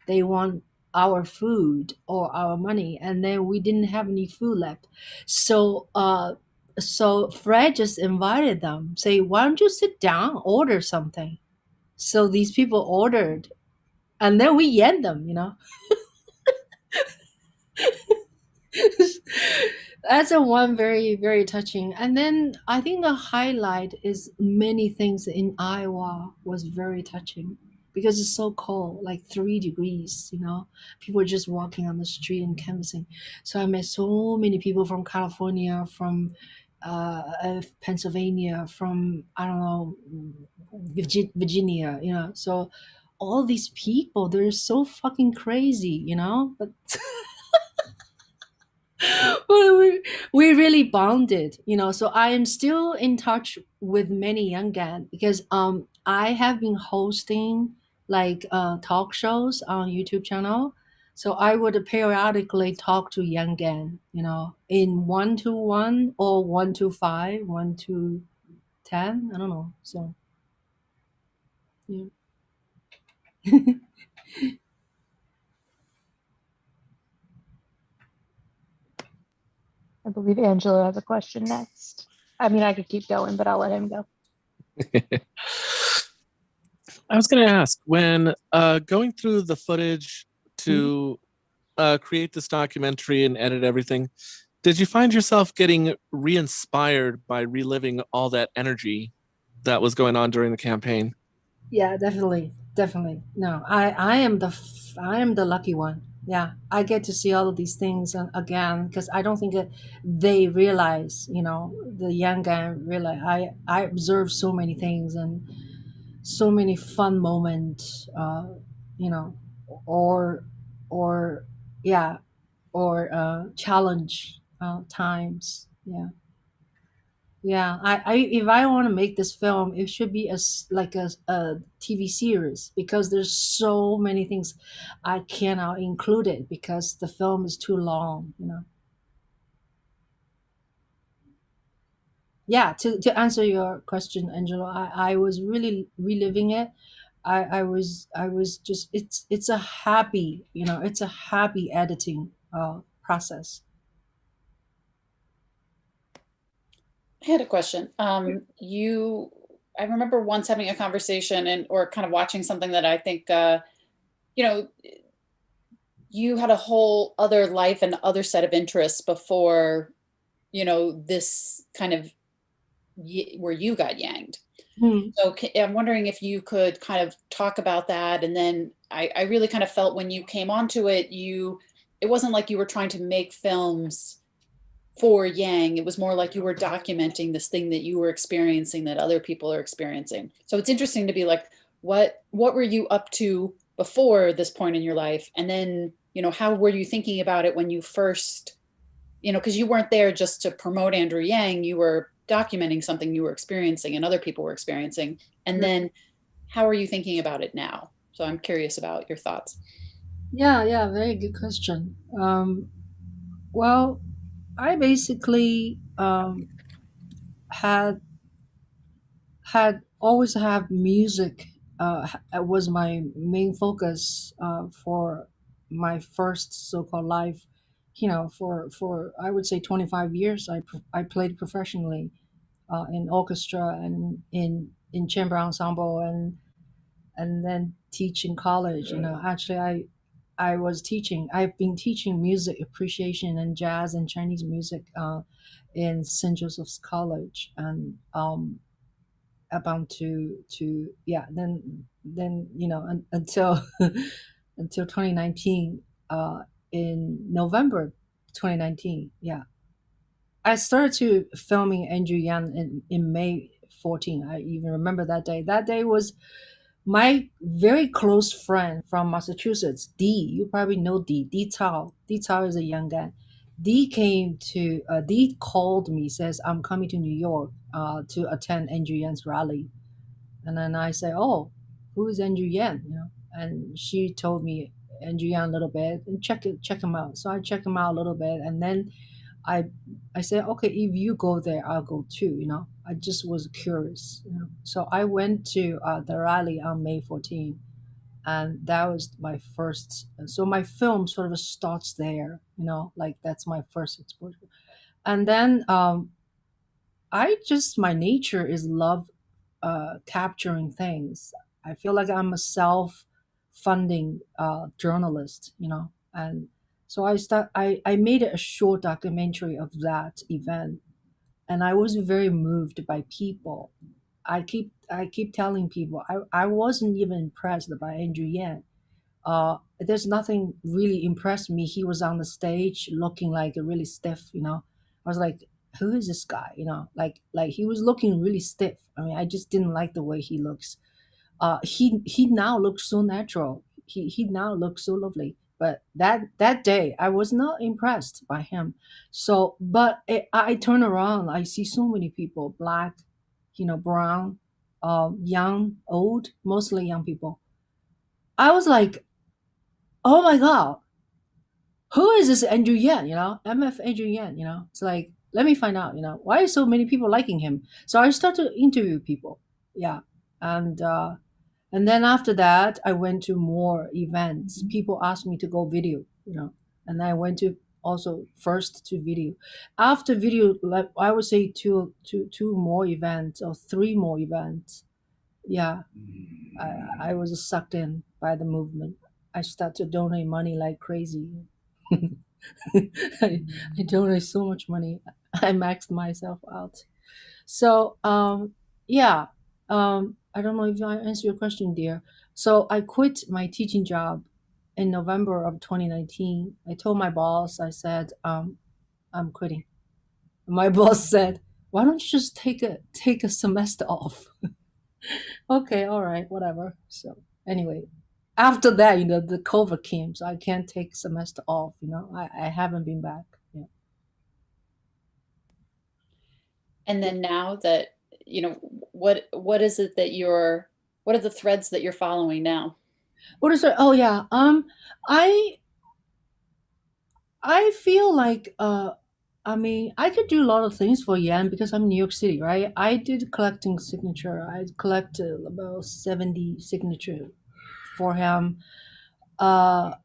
They want our food or our money, and then we didn't have any food left. So Fred just invited them, say, "Why don't you sit down, order something?" So these people ordered, and then we yelled them. That's a one very, very touching. And then I think the highlight is many things in Iowa was very touching because it's so cold, like 3 degrees. People are just walking on the street and canvassing. So I met so many people from California, from Pennsylvania, from, I don't know, Virginia. So all these people, they're so fucking crazy. But well, we really bonded. So I am still in touch with many young gang because I have been hosting like talk shows on YouTube channel. So I would periodically talk to young gang, in 1-1 or 1-5, 1-10. I don't know. So yeah. I believe Angelo has a question next. I mean, I could keep going, but I'll let him go. I was going to ask, when going through the footage to create this documentary and edit everything, did you find yourself getting re-inspired by reliving all that energy that was going on during the campaign? Yeah, definitely. No, I am the lucky one. Yeah, I get to see all of these things again because I don't think that they realize, the young guy realize. I observe so many things and so many fun moments, you know, or or yeah, or challenge times. Yeah, I if I want to make this film, it should be like a TV series because there's so many things I cannot include it because the film is too long. Yeah, to answer your question, Angelo, I was really reliving it. I was just it's a happy, it's a happy editing process. I had a question. You I remember once having a conversation and or kind of watching something that I think you know, you had a whole other life and other set of interests before, this kind of where you got yanked. Hmm. So I'm wondering if you could kind of talk about that. And then I really kind of felt when you came onto it, it wasn't like you were trying to make films for Yang. It was more like you were documenting this thing that you were experiencing that other people are experiencing. So it's interesting to be like, what were you up to before this point in your life? And then, how were you thinking about it when you first, because you weren't there just to promote Andrew Yang, you were documenting something you were experiencing and other people were experiencing. And then how are you thinking about it now? So I'm curious about your thoughts. Yeah, very good question. Well, I basically had always have music was my main focus for my first so-called life. For I would say 25 years, I played professionally in orchestra and in chamber ensemble and then teach in college. Actually, I was teaching. I've been teaching music appreciation and jazz and Chinese music in St. Joseph's College, and about to yeah. Then until until 2019. In November 2019, yeah, I started to filming Andrew Yang in May 14. I even remember that day. That day was my very close friend from Massachusetts, D. You probably know D. D Tao. D Tao is a young guy. D called me, says, I'm coming to New York to attend Andrew Yang's rally. And then I say, oh, who is Andrew Yang? And she told me Andrew Yang a little bit and check him out. So I check him out a little bit, and then I I said, okay, if you go there, I'll go too. I just was curious. So I went to the rally on May 14th, and that was my first. So my film sort of starts there. Like that's my first exposure, and then my nature is love capturing things. I feel like I'm a self-funding journalist, and so I made a short documentary of that event, and I was very moved by people. I keep telling people I wasn't even impressed by Andrew Yang. There's nothing really impressed me. He was on the stage looking like a really stiff. I was like, who is this guy? Like he was looking really stiff. I mean, I just didn't like the way he looks. He now looks so natural. He now looks so lovely. But that day, I was not impressed by him. So, but I turn around, I see so many people, black, brown, young, old, mostly young people. I was like, oh my god, who is this Andrew Yan? MF Andrew Yan. It's like, let me find out. Why are so many people liking him? So I started to interview people. Yeah, and then after that, I went to more events. People asked me to go video. And I went to also first to video. After video, like I would say two more events or three more events. Yeah, I was sucked in by the movement. I started to donate money like crazy. I donate so much money. I maxed myself out. So yeah, I don't know if I answer your question, dear. So I quit my teaching job in November of 2019. I told my boss, I said, I'm quitting. My boss said, why don't you just take a semester off? Okay, all right, whatever. So anyway, after that, the COVID came, so I can't take semester off. I haven't been back. Yeah. And then now that, what is it that what are the threads that you're following now? What is it? Oh yeah. I feel like I mean, I could do a lot of things for Yan because I'm in New York City, right? I did collecting signature. I collected about 70 signature for him. Uh,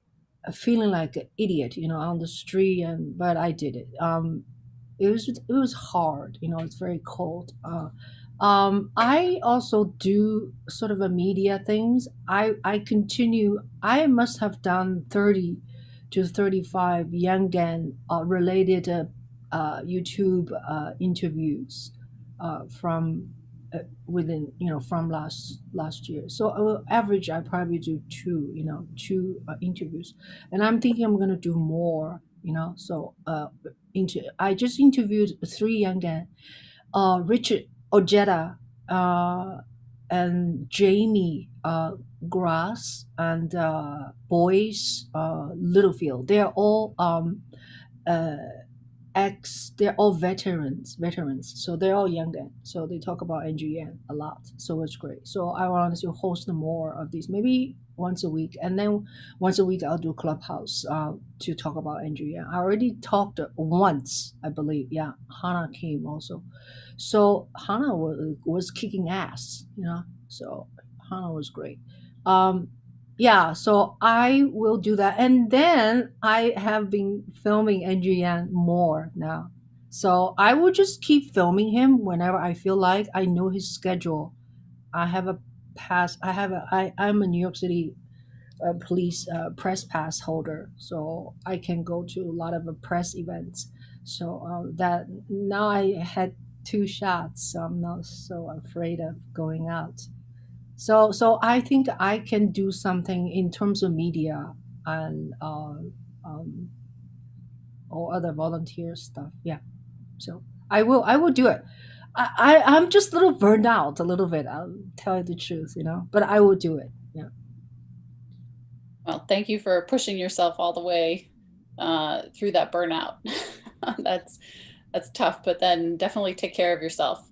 Feeling like an idiot, on the street, but I did it. It was hard, it's very cold. I also do sort of a media things. I continue. I must have done 30 to 35 Yangan related YouTube interviews from within from last year. So average, I probably do two two interviews, and I'm thinking I'm gonna do more. So I just interviewed three Yangan, Richard Ojeda, uh, and Jamie Grass, and Boyce Littlefield. They're all uh, they're all veterans, so they're all young then. So they talk about NGN a lot, so it's great. So I want to host more of these, maybe once a week, and then once a week I'll do Clubhouse to talk about NGN. I already talked once, I believe. Yeah, Hannah came also. So Hannah was kicking ass, so Hannah was great. um yeah, so I will do that, and then I have been filming NGN more now, so I will just keep filming him whenever I feel like. I know his schedule. I have a pass. I'm a New York City police press pass holder, so I can go to a lot of press events. So that now I had two shots, so I'm not so afraid of going out. So I think I can do something in terms of media and um, or other volunteer stuff. Yeah. So I will do it. I'm just a little burned out a little bit. I'll tell you the truth, but I will do it. Yeah. Well, thank you for pushing yourself all the way through that burnout. that's tough, but then definitely take care of yourself.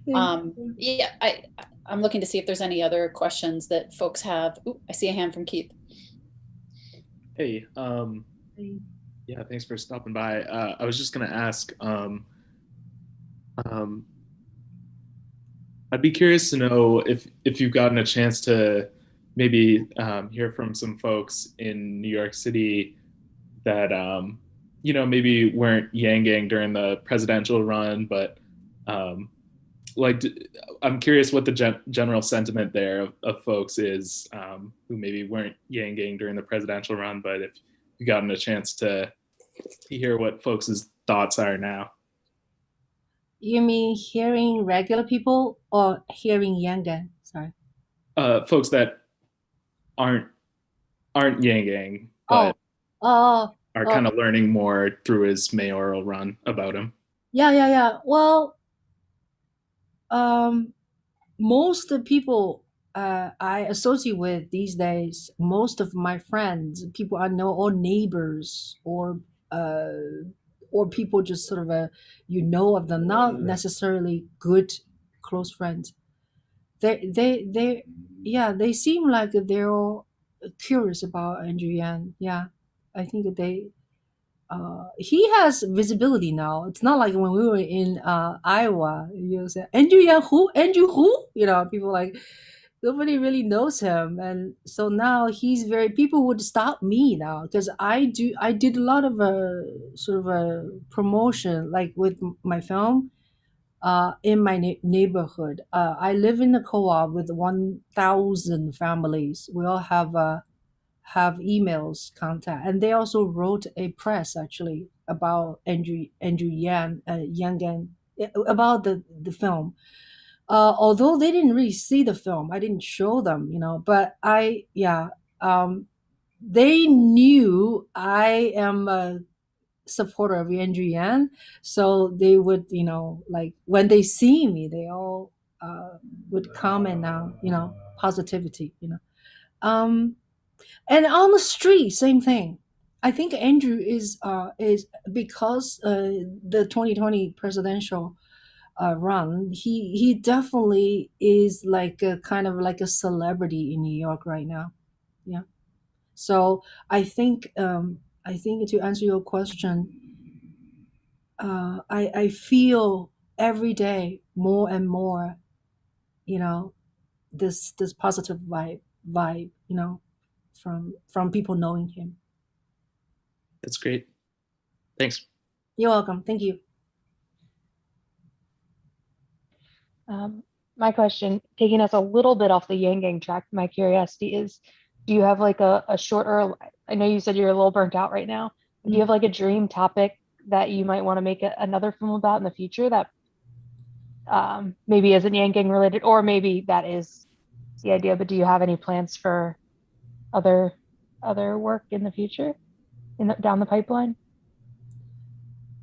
Yeah, I'm looking to see if there's any other questions that folks have. Ooh, I see a hand from Keith. Hey, yeah, thanks for stopping by. I was just gonna ask, I'd be curious to know if you've gotten a chance to maybe hear from some folks in New York City that maybe weren't Yang Gang during the presidential run, but like I'm curious what the general sentiment there of folks is who maybe weren't Yang Gang during the presidential run, but if you've gotten a chance to hear what folks' thoughts are now. You mean hearing regular people or hearing Yangan? Sorry. Folks that aren't Yang Gang, Oh, but are kind of learning more through his mayoral run about him. yeah. Well, most of the people I associate with these days, most of my friends, people I know, or neighbors, or people just sort of of them, not necessarily good close friends. They yeah, they seem like they're all curious about Andrew Yan. Yeah, I think he has visibility now. It's not like when we were in Iowa. You say Andrew Yang who? Andrew who? People like nobody really knows him, and so now he's very. People would stop me now because I did a lot of sort of a promotion like with my film in my neighborhood. I live in a co-op with 1,000 families. We all have emails contact, and they also wrote a press actually about Andrew Yan Yangan about the film. Although they didn't really see the film, I didn't show them, but they knew I am a supporter of Andrew Yan, so they would, like when they see me, they all would comment on, positivity, and on the street, same thing. I think Andrew is because the 2020 presidential run. He definitely is like a kind of like a celebrity in New York right now. Yeah. So I think to answer your question, I feel every day more and more, this positive vibe, from people knowing him. That's great. Thanks. You're welcome. Thank you. My question, taking us a little bit off the Yang Gang track, my curiosity is, do you have like a shorter, I know you said you're a little burnt out right now. Do you have like a dream topic that you might want to make another film about in the future that maybe isn't Yang Gang related, or maybe that is the idea, but do you have any plans for other work in the future, down the pipeline?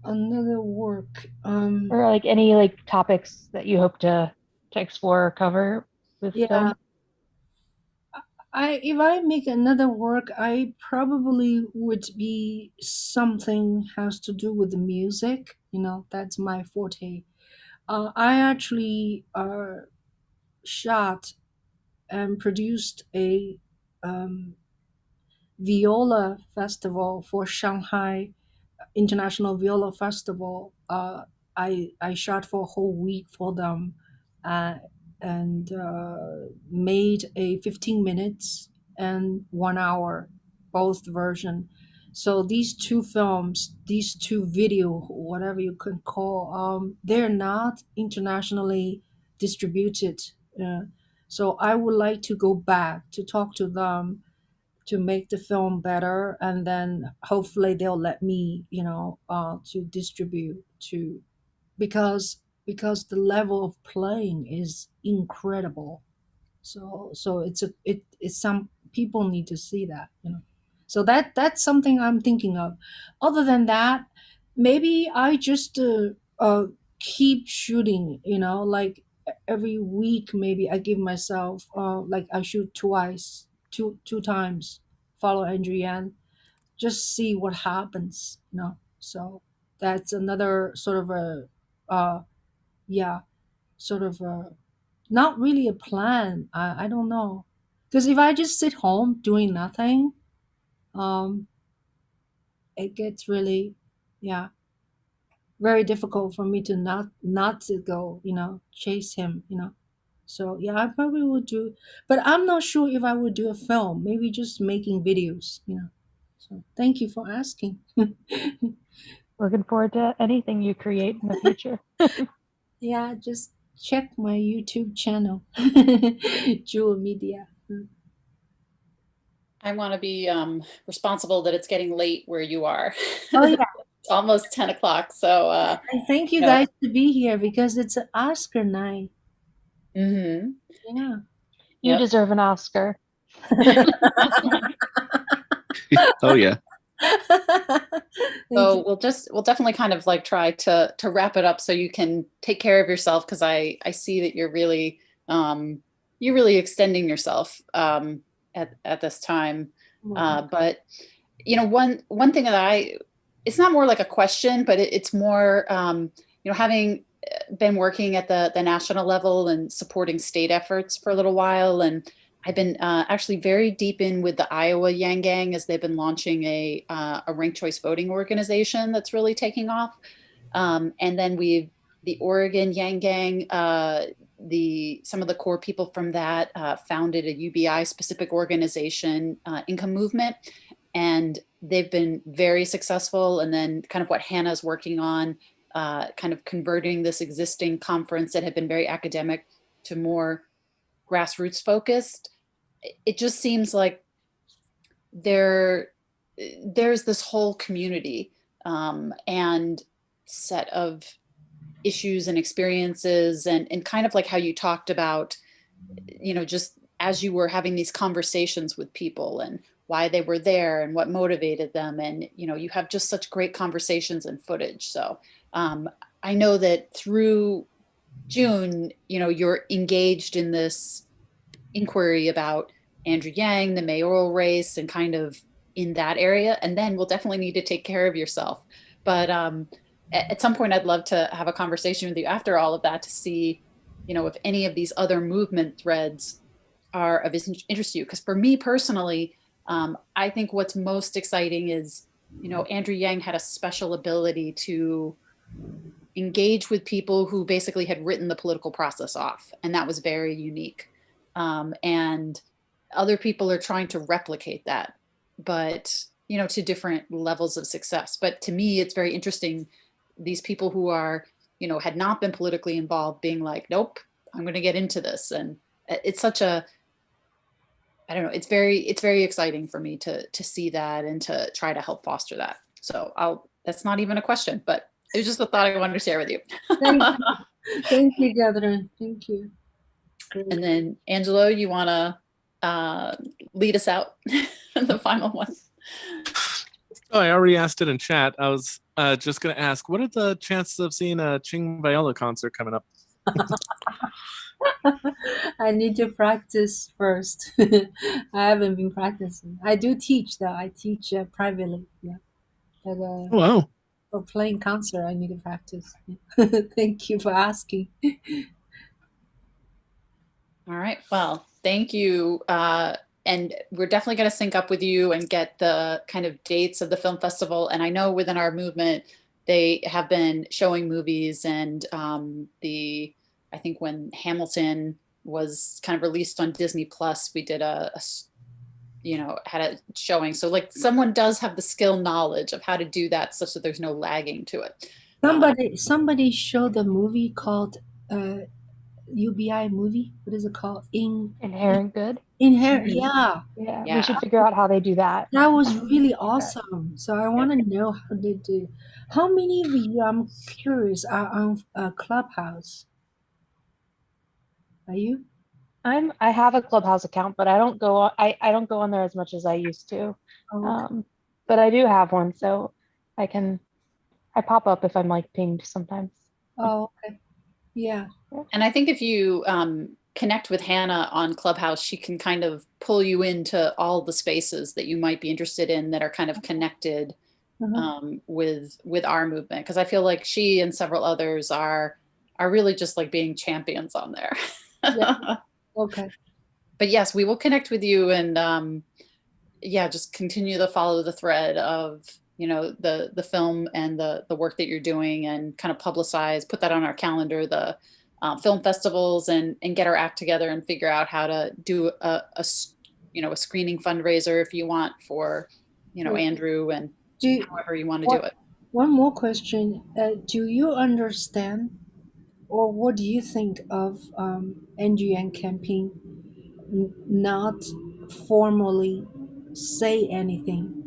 Another work. Or like any like topics that you hope to explore or cover with Yeah. film? If I make another work, I probably would be something has to do with the music. That's my forte. I actually shot and produced a viola festival for Shanghai International Viola Festival. I shot for a whole week for them, uh, and made a 15 minutes and 1 hour, both version. So these two films, these two video, whatever you can call, they're not internationally distributed. Uh, so I would like to go back to talk to them to make the film better, and then hopefully they'll let me to distribute to, because the level of playing is incredible. So it's some people need to see that. So that's something I'm thinking of. Other than that, maybe I just keep shooting, like every week. Maybe I give myself like I shoot twice, two times, follow Andrew Yan, just see what happens. So that's another sort of a yeah, sort of a, not really a plan. I don't know, because if I just sit home doing nothing, um it gets really, yeah, very difficult for me to not to go, chase him. So yeah, I probably would do, but I'm not sure if I would do a film. Maybe just making videos. So thank you for asking. Looking forward to anything you create in the future. Yeah, just check my YouTube channel, Jewel Media. I want to be responsible that it's getting late where you are. Oh yeah. It's almost 10 o'clock. So I thank you guys to be here because it's an Oscar night. Mm-hmm. Yeah. You deserve an Oscar. Oh yeah. So we'll definitely kind of like try to wrap it up so you can take care of yourself, because I see that you're really extending yourself at this time. But one thing that it's not more like a question, but it's more having been working at the national level and supporting state efforts for a little while, and I've been actually very deep in with the Iowa Yang Gang as they've been launching a ranked choice voting organization that's really taking off. And then the Oregon Yang Gang, some of the core people from that founded a UBI specific organization, Income Movement, and they've been very successful. And then kind of what Hannah's working on, kind of converting this existing conference that had been very academic to more grassroots focused. It just seems like there's this whole community and set of issues and experiences, and kind of like how you talked about, just as you were having these conversations with people and why they were there and what motivated them. And, you have just such great conversations and footage. So I know that through June, you're engaged in this inquiry about Andrew Yang, the mayoral race, and kind of in that area. And then we'll definitely need to take care of yourself. But at some point, I'd love to have a conversation with you after all of that to see, if any of these other movement threads are of interest to you. Because for me personally, I think what's most exciting is, Andrew Yang had a special ability to engage with people who basically had written the political process off. And that was very unique. And other people are trying to replicate that, but to different levels of success. But to me, it's very interesting, these people who are, had not been politically involved being like, nope, I'm going to get into this. And it's such a, I don't know, it's very exciting for me to see that and to try to help foster that. So that's not even a question, but it was just a thought I wanted to share with you. Thank you, Catherine. Thank you. Great. And then Angelo, you want to lead us out the final one? Oh, I already asked it in chat. I was just going to ask, what are the chances of seeing a Ching Viola concert coming up? I need to practice first. I haven't been practicing. I do teach though. I teach privately. Yeah. But, Oh, wow. for playing concert, I need to practice. Thank you for asking. All right. Well, thank you. And we're definitely going to sync up with you and get the kind of dates of the film festival. And I know within our movement, they have been showing movies, and I think when Hamilton was kind of released on Disney Plus, we did had a showing. So like someone does have the skill knowledge of how to do that such that there's no lagging to it. Somebody showed a movie called UBI movie. What is it called? Inherent Good. Inherent. Yeah. Yeah. We should figure out how they do that. That was really awesome. So I want to know how they do. How many of you, I'm curious, are on Clubhouse? Are you? I have a Clubhouse account, but I don't go on, I don't go on there as much as I used to. Oh, okay. But I do have one, so I pop up if I'm like pinged sometimes. Oh, okay. Yeah. And I think if you connect with Hannah on Clubhouse, she can kind of pull you into all the spaces that you might be interested in that are kind of connected with our movement. Because I feel like she and several others are really just like being champions on there. Yeah. Okay. But yes, we will connect with you, and just continue to follow the thread of the film and the work that you're doing, and kind of publicize, put that on our calendar, the film festivals, and get our act together and figure out how to do a screening fundraiser if you want for Andrew, and however you want to do it. One more question. Do you understand, or what do you think of NGN campaign not formally say anything?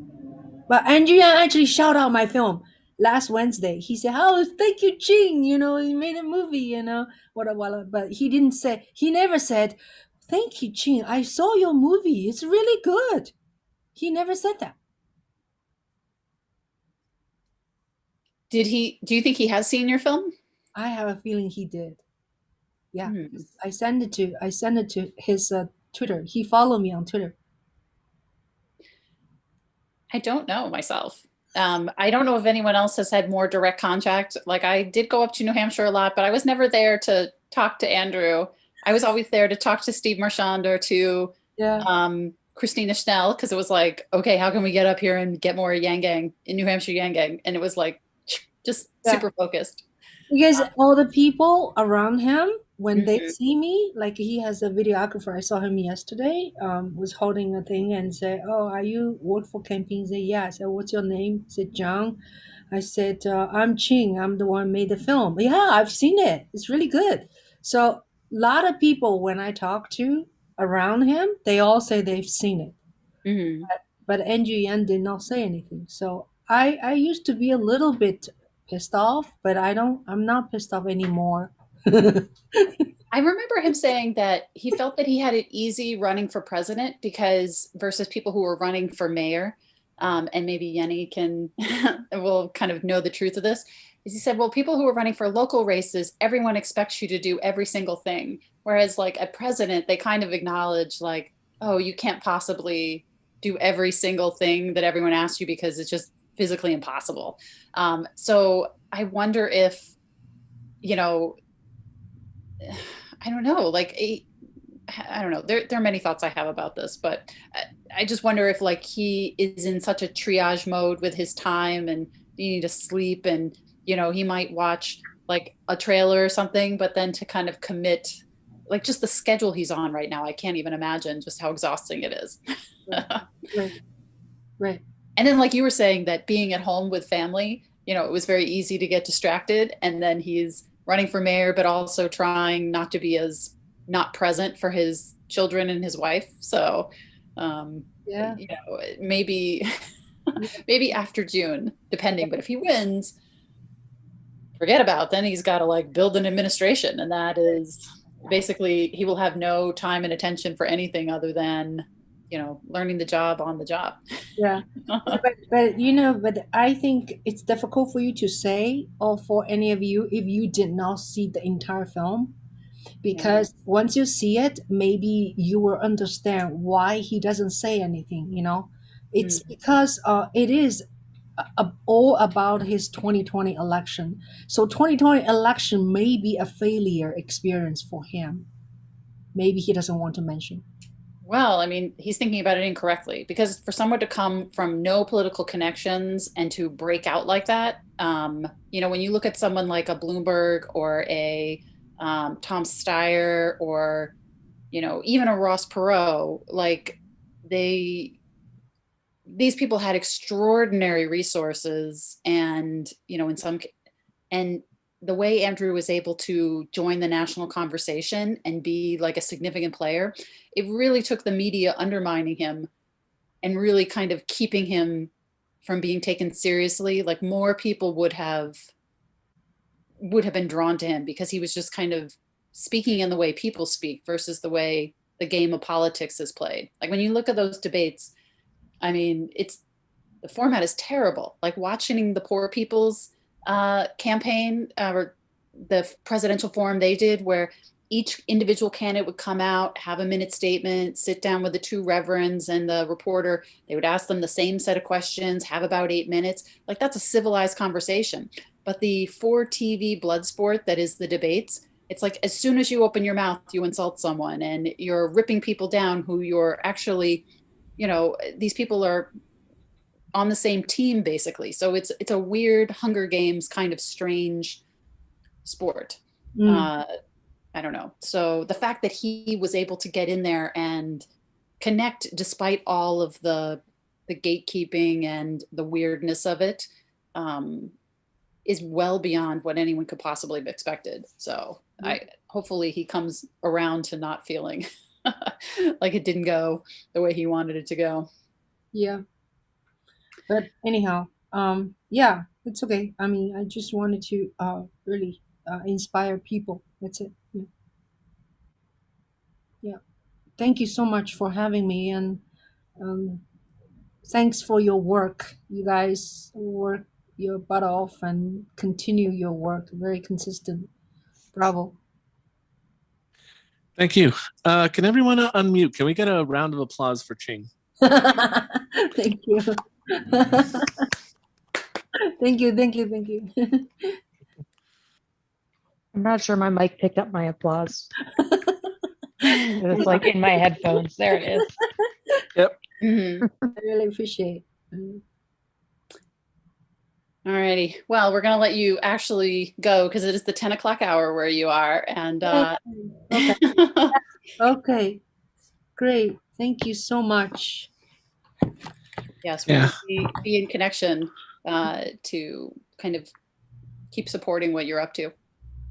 But NGN actually shout out my film last Wednesday. He said, "Oh, thank you, Ching. You made a movie. What." But he never said, "Thank you, Ching. I saw your movie. It's really good." He never said that. Do you think he has seen your film? I have a feeling he did. Yeah. I sent it to his Twitter. He followed me on Twitter. I don't know myself. I don't know if anyone else has had more direct contact. Like, I did go up to New Hampshire a lot, but I was never there to talk to Andrew. I was always there to talk to Steve Marchand or to Christina Schnell, because it was like, okay, how can we get up here and get more Yang Gang in New Hampshire Yang Gang? And it was like just super focused. Because all the people around him, when they see me, like he has a videographer, I saw him yesterday, was holding a thing and said, "Oh, are you work for campaign?" I said, "Yeah." I said, "What's your name?" He said, "John." I said, "I'm Ching. I'm the one who made the film." "Yeah, I've seen it. It's really good." So a lot of people, when I talk to around him, they all say they've seen it. But NGN did not say anything. So I used to be a little bit pissed off, but I'm not pissed off anymore. I remember him saying that he felt that he had it easy running for president because versus people who were running for mayor, and maybe Yenny will kind of know the truth of this, is he said, well, people who are running for local races, everyone expects you to do every single thing. Whereas like at president, they kind of acknowledge like, oh, you can't possibly do every single thing that everyone asks you because it's just physically impossible. So I wonder if, I don't know, like, I don't know. There are many thoughts I have about this, but I just wonder if like he is in such a triage mode with his time and needing to sleep, and, he might watch like a trailer or something, but then to kind of commit, like just the schedule he's on right now, I can't even imagine just how exhausting it is. Right. And then like you were saying that being at home with family, it was very easy to get distracted. And then he's running for mayor, but also trying not to be as not present for his children and his wife. So, Yeah. you know, maybe maybe after June, depending. But if he wins, forget about. Then he's got to like build an administration, and that is basically he will have no time and attention for anything other than, you know, learning the job on the job. Yeah. But you know, but I think it's difficult for you to say, or for any of you, if you did not see the entire film, because once you see it, maybe you will understand why he doesn't say anything. You know, it's because it is all about his 2020 election. So 2020 election may be a failure experience for him. Maybe he doesn't want to mention. Well, I mean, he's thinking about it incorrectly, because for someone to come from no political connections and to break out like that, you know, when you look at someone like a Bloomberg or a Tom Steyer or, you know, even a Ross Perot, like these people had extraordinary resources, and, you know, and the way Andrew was able to join the national conversation and be like a significant player, it really took the media undermining him and really kind of keeping him from being taken seriously. Like more people would have been drawn to him, because he was just kind of speaking in the way people speak versus the way the game of politics is played. Like when you look at those debates, I mean, the format is terrible. Like watching the Poor People's campaign, or the presidential forum they did, where each individual candidate would come out, have a minute statement, sit down with the two reverends and the reporter. They would ask them the same set of questions, have about 8 minutes. Like that's a civilized conversation. But the for TV blood sport that is the debates, it's like as soon as you open your mouth, you insult someone and you're ripping people down who you're actually, you know, these people are on the same team basically. So it's a weird Hunger Games kind of strange sport. I don't know. So the fact that he was able to get in there and connect despite all of the gatekeeping and the weirdness of it, is well beyond what anyone could possibly have expected. So hopefully he comes around to not feeling like it didn't go the way he wanted it to go. Yeah. But anyhow, yeah, it's okay. I mean, I just wanted to really inspire people. That's it. Yeah. Yeah. Thank you so much for having me, and thanks for your work. You guys work your butt off and continue your work. Very consistent. Bravo. Thank you. Can everyone unmute? Can we get a round of applause for Ching? Thank you. Thank you. Thank you. Thank you. I'm not sure my mic picked up my applause. It was like in my headphones. There it is. Yep. I really appreciate it. All righty. Well, we're going to let you actually go because it is the 10 o'clock hour where you are. And okay. Okay. Great. Thank you so much. Yes, we'll be in connection to kind of keep supporting what you're up to.